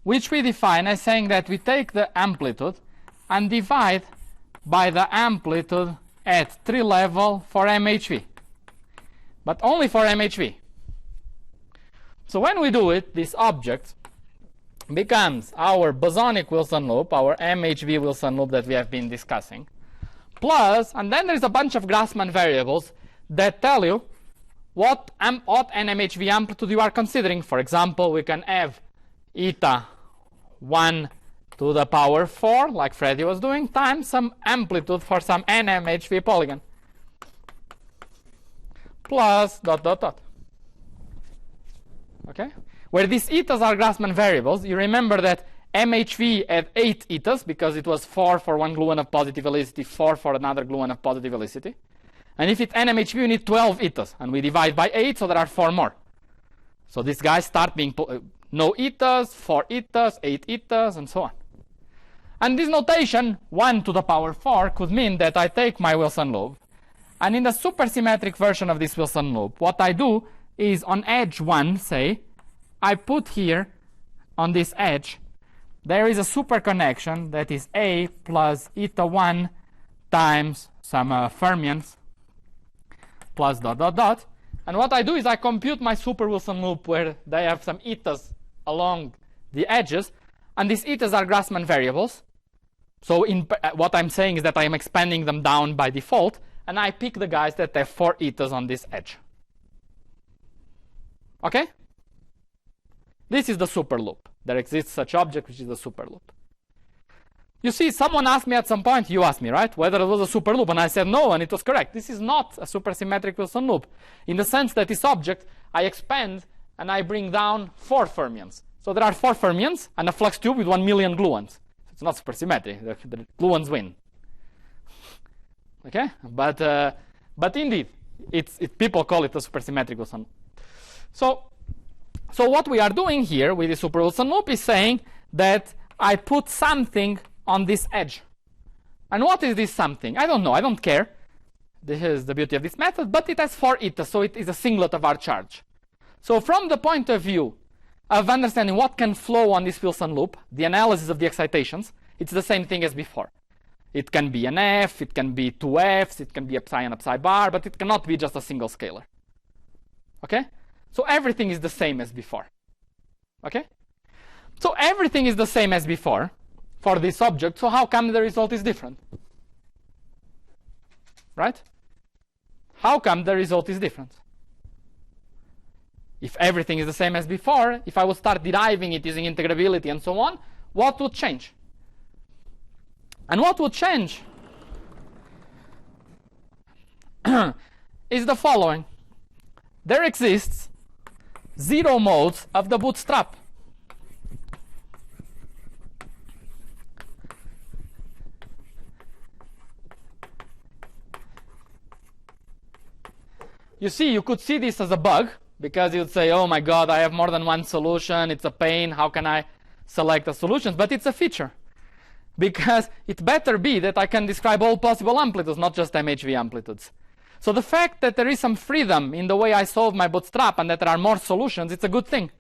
which we define as saying that we take the amplitude and divide by the amplitude at 3 level for MHV, but only for MHV. So when we do it, this object becomes our bosonic Wilson loop, our MHV Wilson loop that we have been discussing, plus, and then there's a bunch of Grassmann variables that tell you what NMHV amplitude you are considering. For example, we can have eta 1 to the power 4, like Freddy was doing, times some amplitude for some NMHV polygon, plus dot dot dot. Okay? Where these etas are Grassmann variables, you remember that MHV had 8 etas because it was 4 for one gluon of positive helicity, 4 for another gluon of positive helicity. And if it's NMHV, you need 12 etas, and we divide by 8, so there are 4 more. So these guys start being no etas, 4 etas, 8 etas, and so on. And this notation, 1 to the power 4, could mean that I take my Wilson loop, and in the supersymmetric version of this Wilson loop, what I do is on edge 1, say, I put here on this edge, there is a super connection that is A plus eta 1 times some fermions plus dot dot dot. And what I do is I compute my super Wilson loop where they have some etas along the edges, and these etas are Grassmann variables. So what I'm saying is that I am expanding them down by default, and I pick the guys that have 4 etas on this edge. Okay? This is the super loop. There exists such object which is the super loop. You see, someone asked me at some point, you asked me, right, whether it was a super loop, and I said no, and it was correct. This is not a supersymmetric Wilson loop, in the sense that this object, I expand and I bring down 4 fermions. So there are 4 fermions and a flux tube with 1 million gluons. It's not supersymmetric. The gluons win. Okay, but indeed, people call it a supersymmetric Wilson loop. So what we are doing here with the super Wilson loop is saying that I put something on this edge. And what is this something? I don't know. I don't care. This is the beauty of this method, but it has 4 etas, so it is a singlet of our charge. So from the point of view of understanding what can flow on this Wilson loop, the analysis of the excitations, it's the same thing as before. It can be an F, it can be 2 Fs, it can be a psi and a psi bar, but it cannot be just a single scalar. Okay? So everything is the same as before. Okay? So everything is the same as before for this object, so how come the result is different? Right? How come the result is different? If everything is the same as before, if I would start deriving it using integrability and so on, what would change? And what would change is the following. There exists 0 modes of the bootstrap. You see, you could see this as a bug, because you'd say, oh my god, I have more than one solution, it's a pain, how can I select the solutions? But it's a feature, because it better be that I can describe all possible amplitudes, not just MHV amplitudes. So the fact that there is some freedom in the way I solve my bootstrap and that there are more solutions, it's a good thing,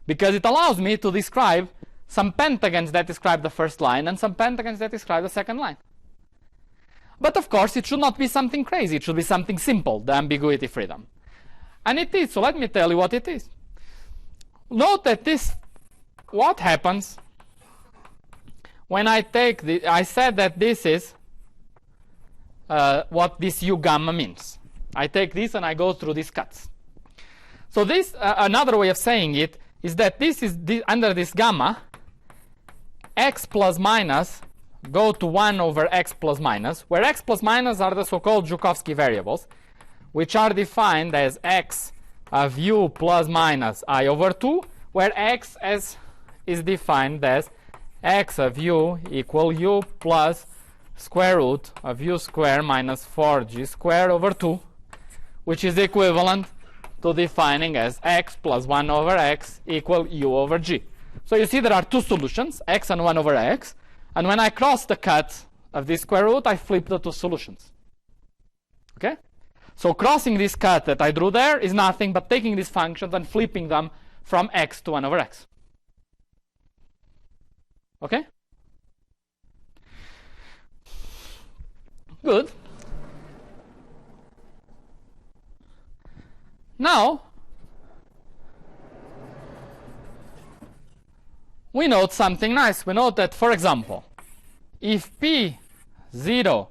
because it allows me to describe some pentagons that describe the first line and some pentagons that describe the second line. But of course, it should not be something crazy. It should be something simple, the ambiguity freedom. And it is. So let me tell you what it is. Note that what happens when I take I said that this is what this u gamma means. I take this and I go through these cuts. So this, another way of saying it, is that this is under this gamma, x plus minus go to 1 over x plus minus, where x plus minus are the so-called Joukowsky variables, which are defined as x of u plus minus I over 2, where x is defined as x of u equal u plus square root of u square minus 4g squared over 2, which is equivalent to defining as x plus 1 over x equal u over g. So you see there are two solutions, x and 1 over x, and when I cross the cut of this square root, I flip the two solutions. Okay? So crossing this cut that I drew there is nothing but taking these functions and flipping them from x to 1 over x. Okay? Good. Now, we note something nice. We note that, for example, if p0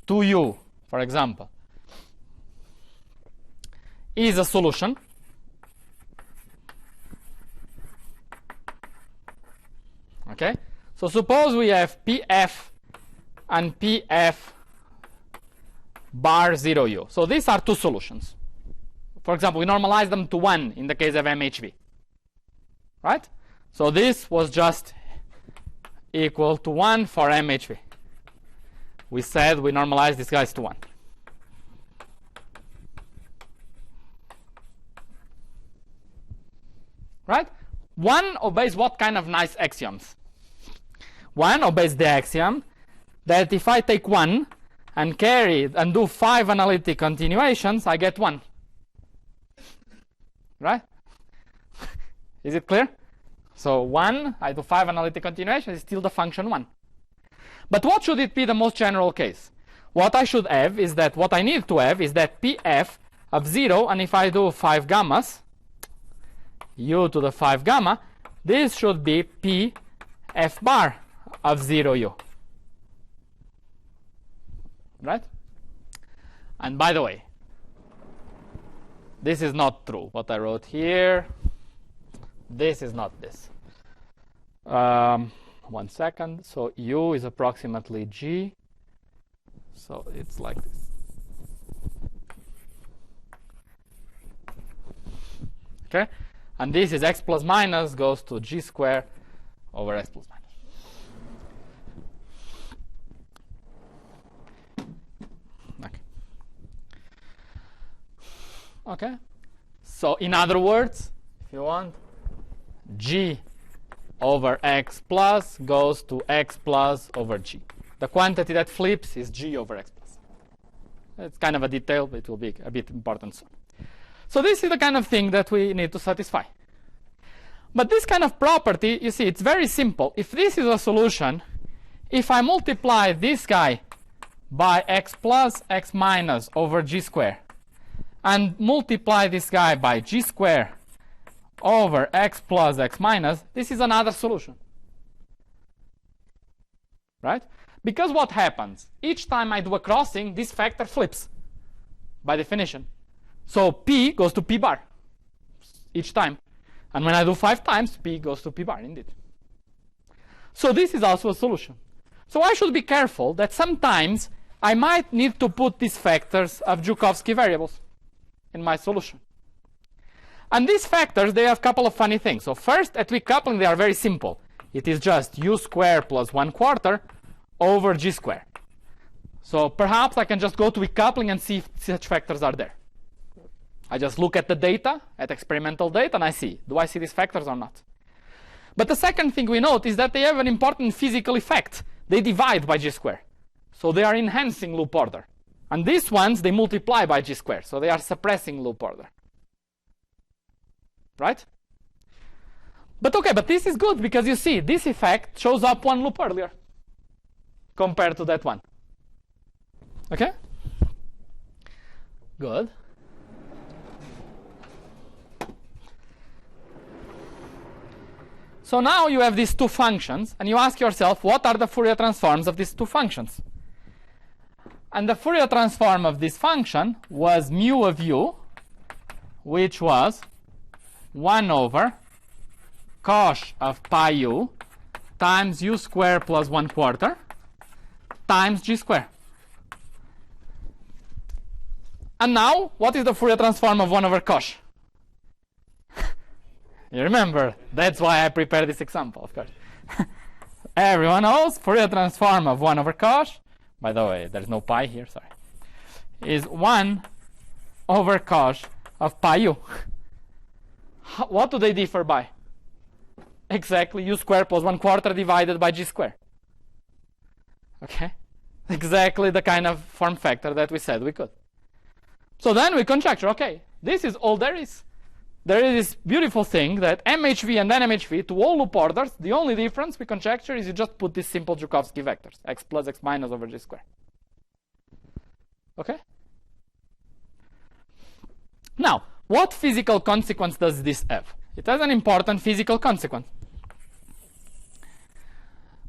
to u, for example, is a solution, okay? So suppose we have pf and pf bar 0u. So these are two solutions. For example, we normalize them to 1 in the case of MHV. Right? So this was just equal to 1 for MHV. We said we normalize these guys to 1. Right? 1 obeys what kind of nice axioms? 1 obeys the axiom that if I take 1 and carry it and do 5 analytic continuations, I get 1. Right? Is it clear? So 1, I do 5 analytic continuations, is still the function 1. But what should it be the most general case? What I should have is that, what I need to have is that pf of 0, and if I do 5 gammas, u to the 5 gamma, this should be pf bar of 0u. Right? And by the way, this is not true. What I wrote here, this is not this. 1 second. So u is approximately g. So it's like this. Okay? And this is x plus minus goes to g squared over x plus minus. Okay, so in other words, if you want, g over x plus goes to x plus over g. The quantity that flips is g over x plus. It's kind of a detail, but it will be a bit important soon. So this is the kind of thing that we need to satisfy. But this kind of property, you see, it's very simple. If this is a solution, if I multiply this guy by x plus x minus over g squared, and multiply this guy by g squared over x plus x minus, this is another solution. Right? Because what happens? Each time I do a crossing, this factor flips, by definition. So p goes to p bar each time. And when I do 5 times, p goes to p bar, indeed. So this is also a solution. So I should be careful that sometimes I might need to put these factors of Joukowsky variables in my solution. And these factors, they have a couple of funny things. So first, at weak coupling, they are very simple. It is just u squared plus 1/4 over g squared. So perhaps I can just go to weak coupling and see if such factors are there. I just look at the data, at experimental data, and I see, do I see these factors or not? But the second thing we note is that they have an important physical effect. They divide by g squared. So they are enhancing loop order. And these ones, they multiply by g squared. So they are suppressing loop order. Right? But okay, but this is good because you see, this effect shows up 1 loop earlier compared to that one. Okay? Good. So now you have these two functions, and you ask yourself, what are the Fourier transforms of these two functions? And the Fourier transform of this function was mu of u, which was 1 over cosh of pi u times u squared plus 1/4 times g squared. And now, what is the Fourier transform of 1 over cosh? You remember, that's why I prepared this example, of course. Everyone knows Fourier transform of 1 over cosh, by the way, there's no pi here, sorry, is 1 over cosh of pi u. What do they differ by? Exactly u squared plus 1/4 divided by g squared. Okay? Exactly the kind of form factor that we said we could. So then we conjecture, okay, this is all there is. There is this beautiful thing that MHV and NMHV to all loop orders, the only difference we conjecture is you just put these simple Joukowsky vectors, x plus x minus over g squared. Okay? Now, what physical consequence does this have? It has an important physical consequence,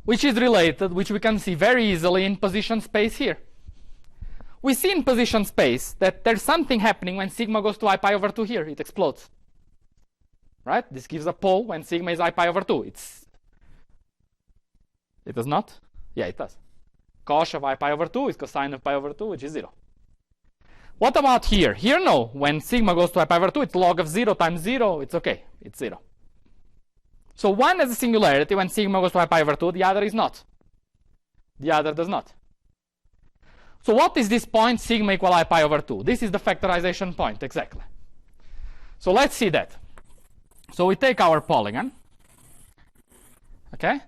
which is related, which we can see very easily in position space here. We see in position space that there's something happening when sigma goes to I pi over 2 here. It explodes. Right? This gives a pole when sigma is I pi over 2. It does not? Yeah, it does. Cosh of I pi over 2 is cosine of pi over 2, which is 0. What about here? Here, no. When sigma goes to I pi over 2, it's log of 0 times 0. It's okay. It's 0. So one has a singularity when sigma goes to I pi over 2. The other is not. The other does not. So what is this point sigma equal I pi over 2? This is the factorization point, exactly. So let's see that. So we take our polygon, okay,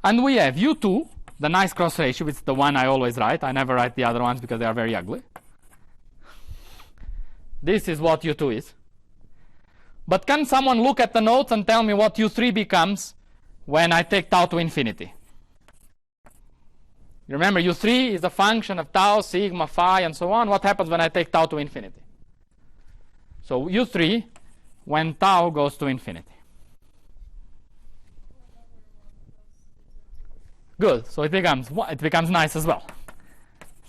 and we have u2, the nice cross ratio, it's the one I always write. I never write the other ones because they are very ugly. This is what u2 is. But can someone look at the notes and tell me what u3 becomes when I take tau to infinity? You remember, u3 is a function of tau, sigma, phi, and so on. What happens when I take tau to infinity? So u3, when tau goes to infinity. Good. So it becomes nice as well.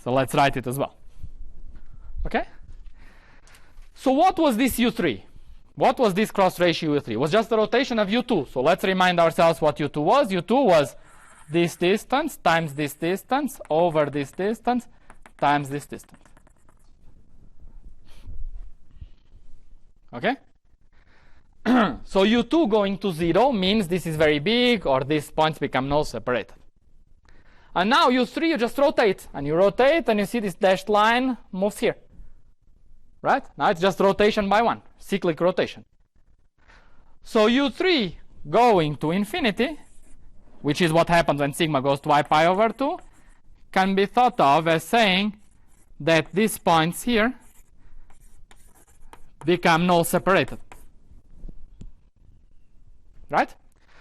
So let's write it as well. Okay? So what was this u3? What was this cross ratio u3? It was just the rotation of u2. So let's remind ourselves what u2 was. u2 was this distance times this distance over this distance times this distance. Okay? So u2 going to 0 means this is very big, or these points become null separated. And now u3, you just rotate. And you rotate, and you see this dashed line moves here. Right? Now it's just rotation by 1, cyclic rotation. So u3 going to infinity, which is what happens when sigma goes to I pi over 2, can be thought of as saying that these points here become null separated. Right?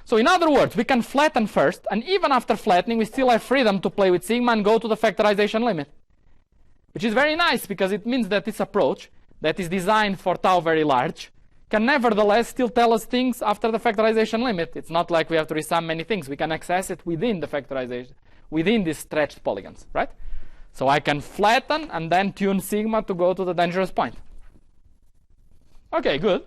So in other words, we can flatten first, and even after flattening, we still have freedom to play with sigma and go to the factorization limit. Which is very nice, because it means that this approach, that is designed for tau very large, can nevertheless still tell us things after the factorization limit. It's not like we have to resum many things. We can access it within the factorization, within these stretched polygons, right? So I can flatten and then tune sigma to go to the dangerous point. Okay, good.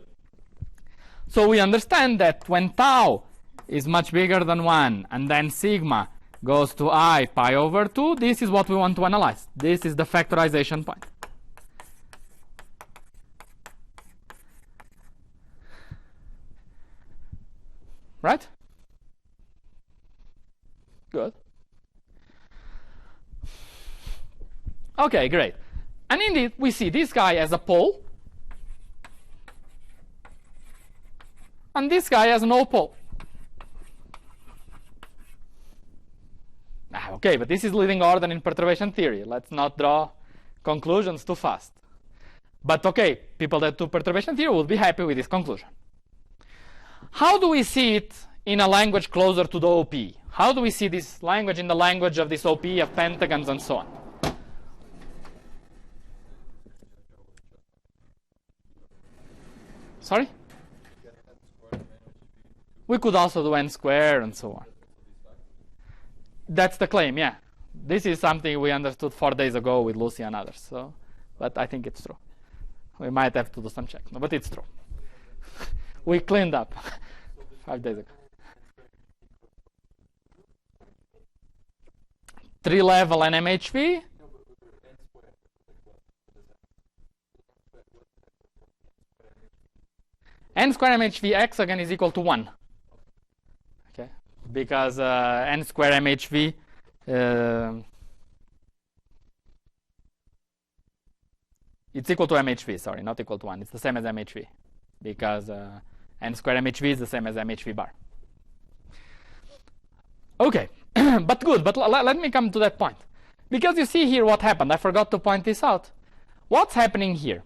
So we understand that when tau is much bigger than 1, and then sigma goes to I pi over 2, this is what we want to analyze. This is the factorization point. Right? Good. Okay, great. And indeed, we see this guy as a pole, and this guy has no pole. Okay, but this is leading order in perturbation theory. Let's not draw conclusions too fast. But okay, people that do perturbation theory will be happy with this conclusion. How do we see it in a language closer to the OP? How do we see this language in the language of this OP, of pentagons, and so on? Sorry? We could also do n squared and so on. That's the claim, yeah. This is something we understood 4 days ago with Lucy and others. So, but I think it's true. We might have to do some checks, but it's true. We cleaned up 5 days ago. 3-level NMHV. N square MHV hexagon is equal to 1. Okay, because N square MHV it's equal to MHV, sorry, not equal to 1. It's the same as MHV because N square MHV is the same as MHV bar. Okay, but good, but let me come to that point. Because you see here what happened. I forgot to point this out. What's happening here?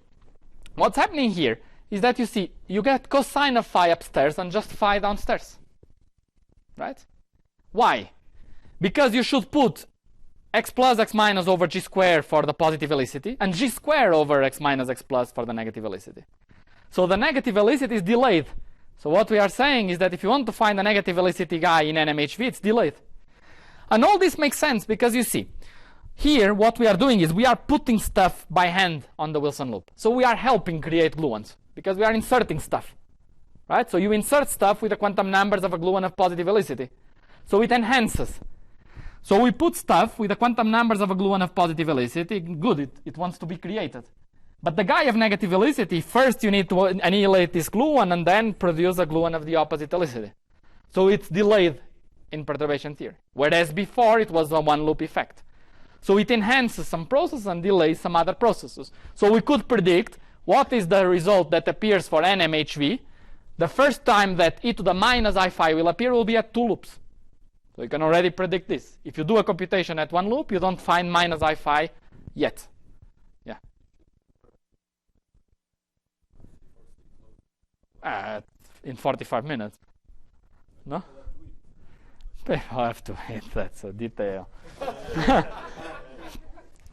What's happening here is that you see, you get cosine of phi upstairs and just phi downstairs. Right? Why? Because you should put x plus x minus over g squared for the positive helicity and g squared over x minus x plus for the negative helicity. So the negative helicity is delayed. So what we are saying is that if you want to find a negative helicity guy in NMHV, it's delayed. And all this makes sense because you see, here what we are doing is we are putting stuff by hand on the Wilson loop. So we are helping create gluons because we are inserting stuff. Right? So you insert stuff with the quantum numbers of a gluon of positive helicity. So it enhances. So we put stuff with the quantum numbers of a gluon of positive helicity. Good, it wants to be created. But the guy of negative helicity, first you need to annihilate this gluon and then produce a gluon of the opposite helicity. So it's delayed in perturbation theory. Whereas before it was a one-loop effect. So it enhances some processes and delays some other processes. So we could predict what is the result that appears for NMHV. The first time that e to the minus I phi will appear will be at 2 loops. So you can already predict this. If you do a computation at 1 loop, you don't find minus I phi yet. Yeah. In 45 minutes. No? People have to wait. That's a detail.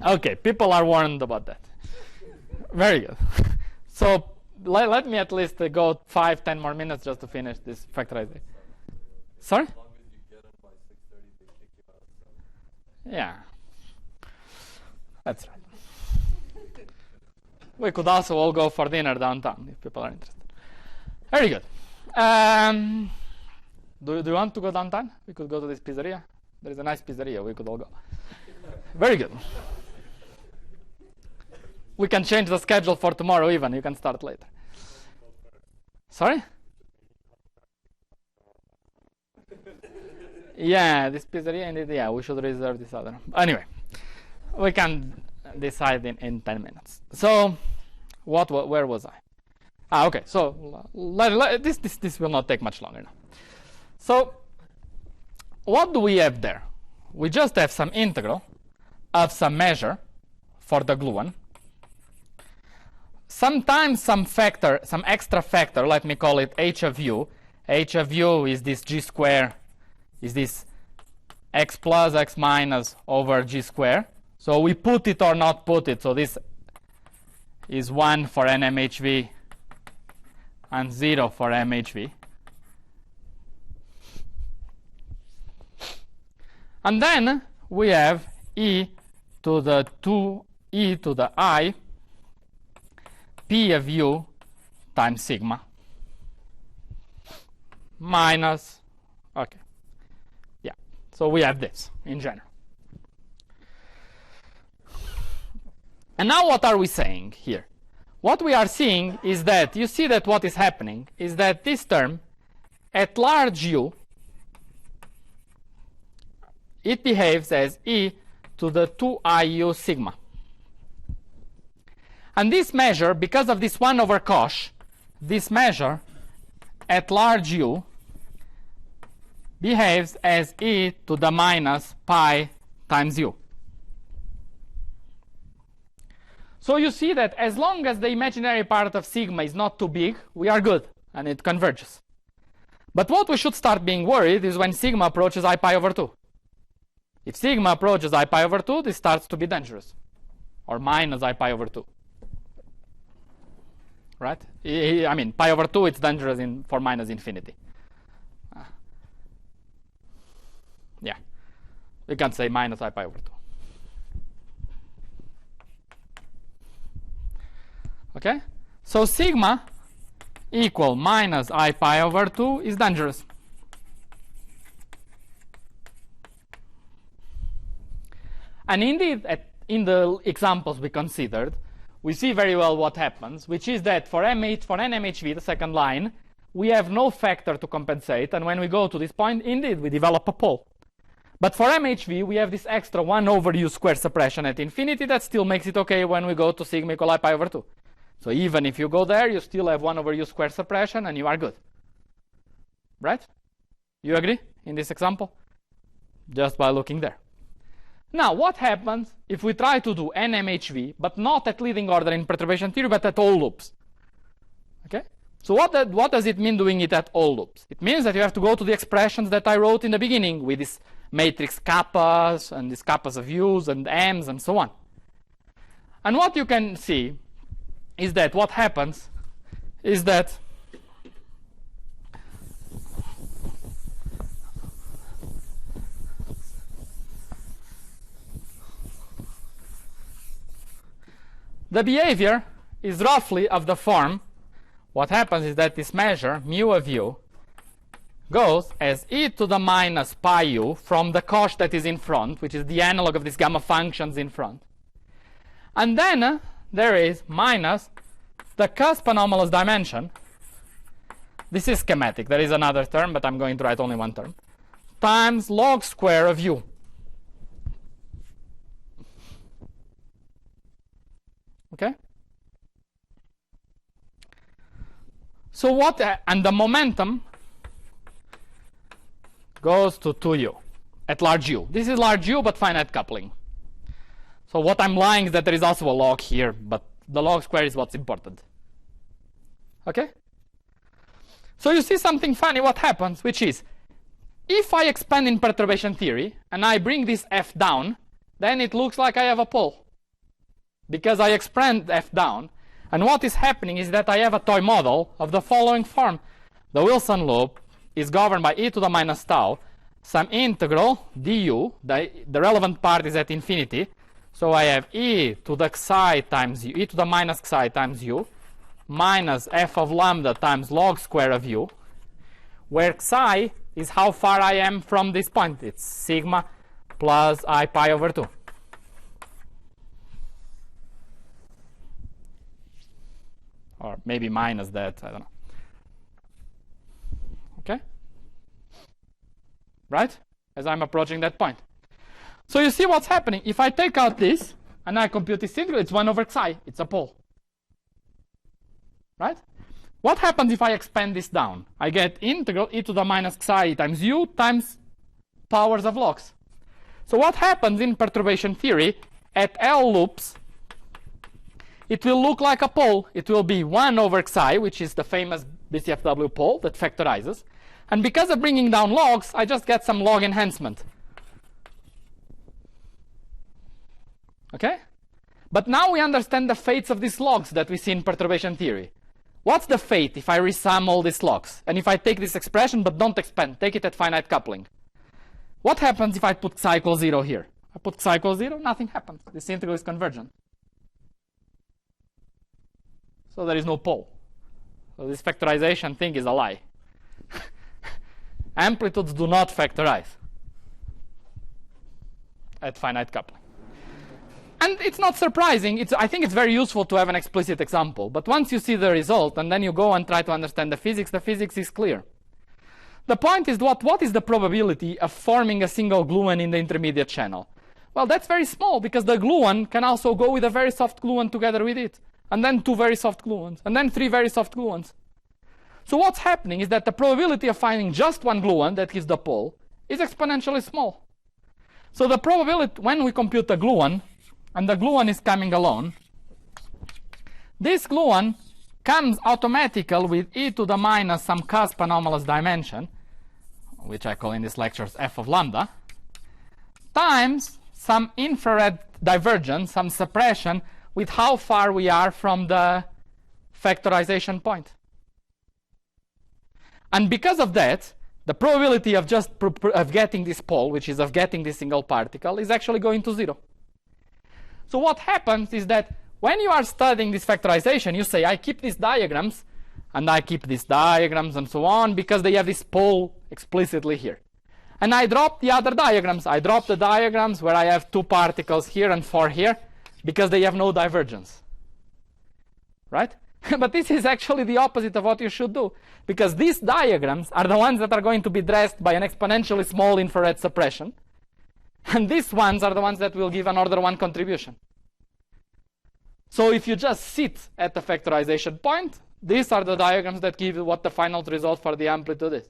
Okay, people are warned about that. Very good. So let me at least go 5-10 more minutes just to finish this factorization. Sorry? Yeah. That's right. We could also all go for dinner downtown if people are interested. Very good. Do you want to go downtown? We could go to this pizzeria. There is a nice pizzeria. We could all go. Very good. We can change the schedule for tomorrow even. You can start later. Sorry? Yeah, this pizzeria indeed. Yeah, we should reserve this other. Anyway, we can decide in 10 minutes. So, where was I? Okay. So this will not take much longer now. So, what do we have there? We just have some integral of some measure for the gluon. Sometimes some factor, some extra factor, let me call it h of u. H of u is this g square, is this x plus x minus over g square. So we put it or not put it. So this is 1 for NMHV and 0 for MHV. And then we have e to the 2e to the I p of u times sigma minus, okay, yeah. So we have this in general. And now what are we saying here? What we are seeing is that you see that what is happening is that this term at large u, it behaves as e to the 2iu sigma. And this measure, because of this 1 over cosh, this measure at large u behaves as e to the minus pi times u. So you see that as long as the imaginary part of sigma is not too big, we are good, and it converges. But what we should start being worried is when sigma approaches I pi over 2. If sigma approaches I pi over 2, this starts to be dangerous, or minus I pi over 2. Right? I mean, pi over 2, it's dangerous for minus infinity. Yeah. We can say minus I pi over 2. Okay? So sigma equal minus I pi over 2 is dangerous. And indeed, in the examples we considered, we see very well what happens, which is that for NMHV, the second line, we have no factor to compensate. And when we go to this point, indeed, we develop a pole. But for MHV, we have this extra 1 over u squared suppression at infinity that still makes it okay when we go to sigma equal I pi over 2. So even if you go there, you still have 1 over u squared suppression, and you are good. Right? You agree in this example? Just by looking there. Now, what happens if we try to do NMHV, but not at leading order in perturbation theory, but at all loops? Okay? So what does it mean doing it at all loops? It means that you have to go to the expressions that I wrote in the beginning with this matrix kappas and these kappas of u's and m's and so on. And what you can see is that what happens is that the behavior is roughly of the form. What happens is that this measure, mu of u, goes as e to the minus pi u from the cosh that is in front, which is the analog of these gamma functions in front. And then there is minus the cusp anomalous dimension. This is schematic. There is another term, but I'm going to write only one term, times log square of u. Okay? So what, and the momentum goes to 2u at large u. This is large u, but finite coupling. So what I'm lying is that there is also a log here, but the log square is what's important. Okay? So you see something funny what happens, which is, if I expand in perturbation theory, and I bring this f down, then it looks like I have a pole. Because I expand f down, and what is happening is that I have a toy model of the following form. The Wilson loop is governed by e to the minus tau, some integral du, the relevant part is at infinity, so I have e to the xi times u, e to the minus xi times u, minus f of lambda times log square of u, where xi is how far I am from this point. It's sigma plus I pi over 2. Or maybe minus that, I don't know. Okay? Right? As I'm approaching that point. So you see what's happening. If I take out this, and I compute this integral, it's 1 over xi. It's a pole. Right? What happens if I expand this down? I get integral e to the minus xi times u times powers of logs. So what happens in perturbation theory, at L loops, it will look like a pole. It will be 1 over xi, which is the famous BCFW pole that factorizes. And because of bringing down logs, I just get some log enhancement. Okay? But now we understand the fates of these logs that we see in perturbation theory. What's the fate if I resum all these logs? And if I take this expression but don't expand, take it at finite coupling? What happens if I put xi equals 0 here? I put xi equals 0, nothing happens. This integral is convergent. So there is no pole. So this factorization thing is a lie. Amplitudes do not factorize at finite coupling. And it's not surprising. I think it's very useful to have an explicit example. But once you see the result and then you go and try to understand the physics is clear. The point is, what is the probability of forming a single gluon in the intermediate channel? Well, that's very small, because the gluon can also go with a very soft gluon together with it. And then 2 very soft gluons, and then 3 very soft gluons. So what's happening is that the probability of finding just one gluon that gives the pole is exponentially small. So the probability, when we compute the gluon, and the gluon is coming alone, this gluon comes automatical with e to the minus some cusp anomalous dimension, which I call in these lectures f of lambda, times some infrared divergence, some suppression, with how far we are from the factorization point. And because of that, the probability of just of getting this pole, which is of getting this single particle, is actually going to 0. So what happens is that when you are studying this factorization, you say, I keep these diagrams, and I keep these diagrams, and so on, because they have this pole explicitly here. And I drop the other diagrams. I drop the diagrams where I have 2 particles here and 4 here, because they have no divergence. Right? But this is actually the opposite of what you should do, because these diagrams are the ones that are going to be dressed by an exponentially small infrared suppression, and these ones are the ones that will give an order 1 contribution. So if you just sit at the factorization point, these are the diagrams that give you what the final result for the amplitude is.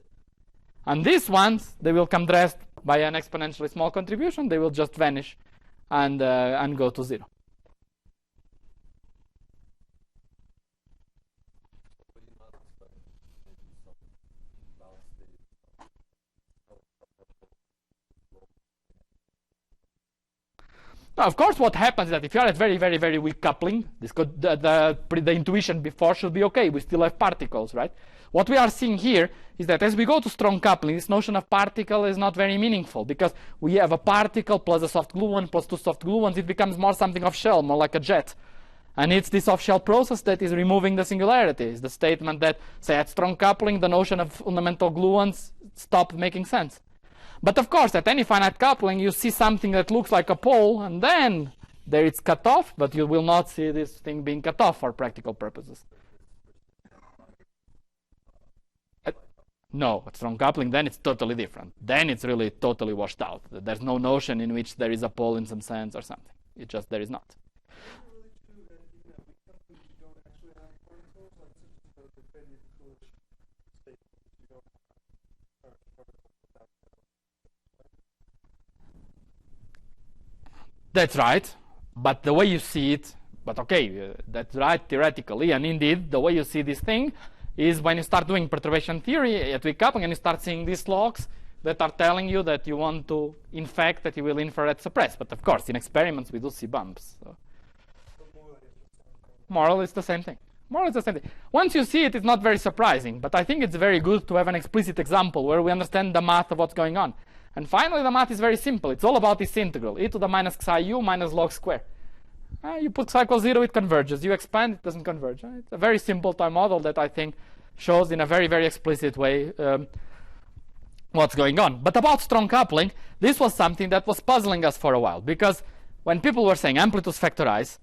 And these ones, they will come dressed by an exponentially small contribution. They will just vanish and go to 0. Now, of course, what happens is that if you are at very, very, very weak coupling, the intuition before should be okay. We still have particles, right? What we are seeing here is that as we go to strong coupling, this notion of particle is not very meaningful, because we have a particle plus a soft gluon plus 2 soft gluons. It becomes more something of shell, more like a jet. And it's this off-shell process that is removing the singularity. It's the statement that, say, at strong coupling, the notion of fundamental gluons stopped making sense. But of course, at any finite coupling, you see something that looks like a pole, and then there it's cut off, but you will not see this thing being cut off for practical purposes. No, at strong coupling, then it's totally different. Then it's really totally washed out. There's no notion in which there is a pole in some sense or something. It just, there is not. That's right, but the way you see it, but okay, that's right theoretically, and indeed, the way you see this thing is when you start doing perturbation theory at weak coupling and you start seeing these logs that are telling you that you want to, in fact, that you will infrared suppress. But of course, in experiments, we do see bumps. So. Moral is the same thing. Moral is the same thing. Once you see it, it's not very surprising, but I think it's very good to have an explicit example where we understand the math of what's going on. And finally, the math is very simple. It's all about this integral, e to the minus psi u minus log square. You put psi equals 0, it converges. You expand, it doesn't converge. It's a very simple time model that I think shows in a very, very explicit way what's going on. But about strong coupling, this was something that was puzzling us for a while, because when people were saying amplitudes factorize,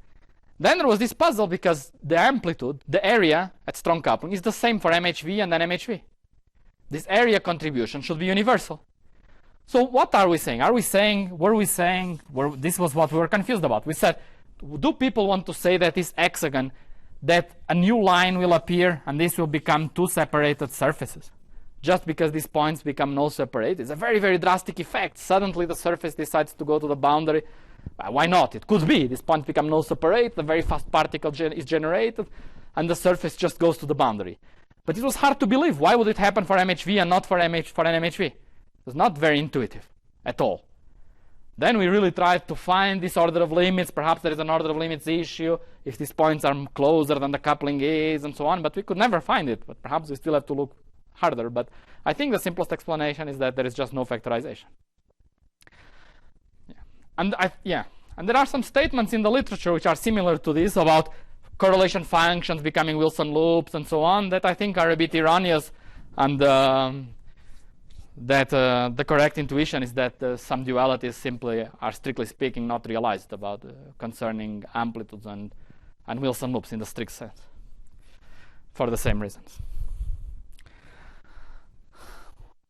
then there was this puzzle because the amplitude, the area at strong coupling is the same for MHV and then MHV. This area contribution should be universal. So what are we saying? This was what we were confused about. We said, do people want to say that this hexagon, that a new line will appear and this will become 2 separated surfaces? Just because these points become no separate? It's a very, very drastic effect. Suddenly the surface decides to go to the boundary. Why not? It could be. These points become no separate, the very fast particle is generated, and the surface just goes to the boundary. But it was hard to believe. Why would it happen for MHV and not for an MHV? It was not very intuitive at all. Then we really tried to find this order of limits. Perhaps there is an order of limits issue if these points are closer than the coupling is and so on, but we could never find it. But perhaps we still have to look harder. But I think the simplest explanation is that there is just no factorization. And there are some statements in the literature which are similar to this about correlation functions becoming Wilson loops and so on that I think are a bit erroneous, and that the correct intuition is that some dualities simply are, strictly speaking, not realized about concerning amplitudes and Wilson loops in the strict sense for the same reasons.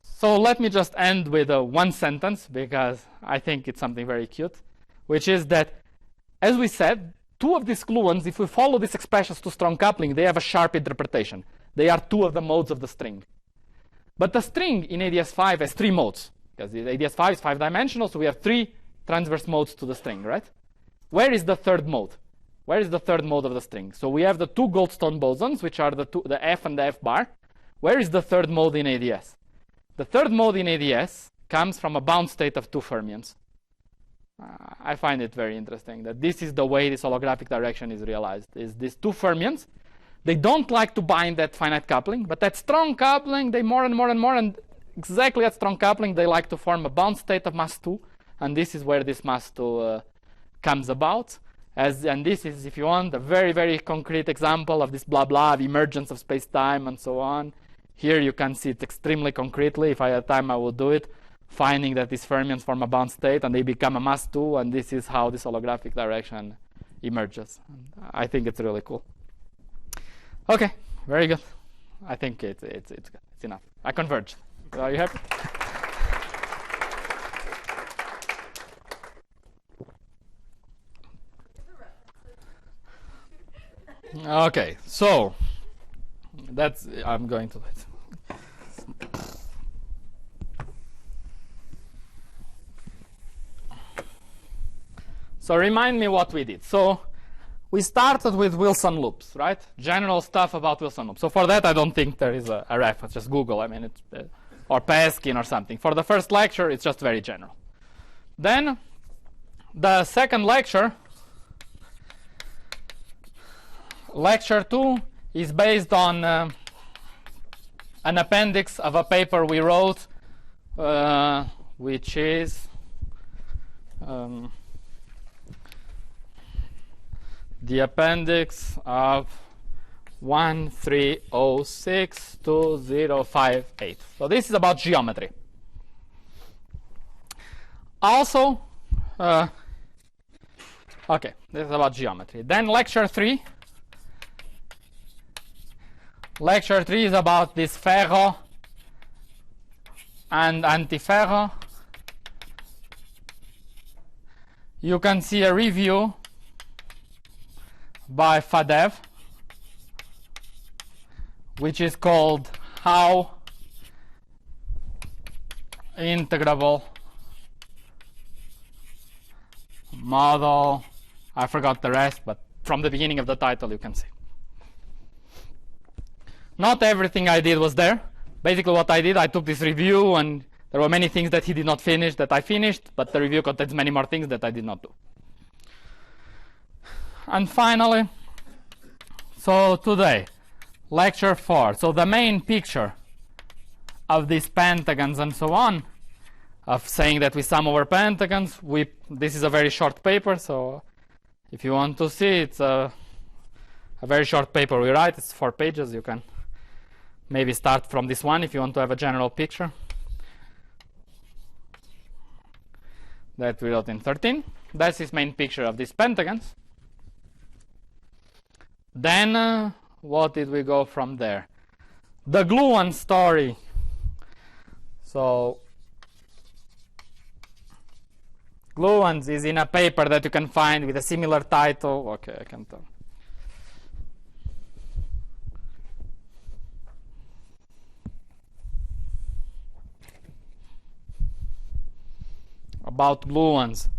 So let me just end with one sentence, because I think it's something very cute, which is that, as we said, 2 of these gluons, if we follow these expressions to strong coupling, they have a sharp interpretation. They are 2 of the modes of the string. But the string in ADS5 has 3 modes, because the ADS5 is 5-dimensional, so we have 3 transverse modes to the string, right? Where is the third mode? Where is the third mode of the string? So we have the 2 Goldstone bosons, which are the F and the F bar. Where is the third mode in ADS? The third mode in ADS comes from a bound state of 2 fermions. I find it very interesting that this is the way this holographic direction is realized, is these 2 fermions. They don't like to bind at finite coupling, but at strong coupling, they more and more and more, and exactly at strong coupling, they like to form a bound state of mass 2, and this is where this mass 2 comes about. And this is, if you want, a very, very concrete example of this blah blah of emergence of space-time and so on. Here you can see it extremely concretely. If I had time, I would do it, finding that these fermions form a bound state and they become a mass 2, and this is how this holographic direction emerges. I think it's really cool. Okay, very good. I think it's enough. I converged. Are you happy? Okay, so that's I'm going to it. So remind me what we did. So we started with Wilson loops, right? General stuff about Wilson loops. So for that, I don't think there is a reference. Just Google. I mean, it's or Peskin or something. For the first lecture, it's just very general. Then the second lecture, lecture 2, is based on an appendix of a paper we wrote, which is the appendix of 13062058. So this is about geometry. Also, okay, this is about geometry. Then lecture 3. Lecture 3 is about this ferro and antiferro. You can see a review by Fadev, which is called How Integrable Model. I forgot the rest, but from the beginning of the title you can see. Not everything I did was there. Basically what I did, I took this review, and there were many things that he did not finish that I finished, but the review contains many more things that I did not do. And finally, so today, lecture 4. So the main picture of these pentagons and so on, of saying that we sum over pentagons, this is a very short paper, so if you want to see, it's a very short paper we write. It's 4 pages. You can maybe start from this one if you want to have a general picture. That we wrote in 13. That's his main picture of these pentagons. Then, what did we go from there? The gluon story. So, gluons is in a paper that you can find with a similar title. Okay, I can tell. About gluons.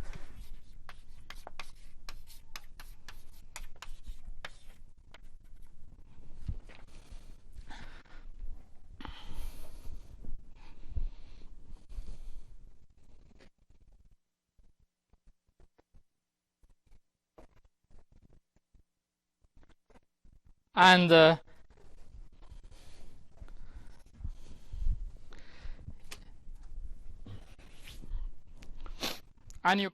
And you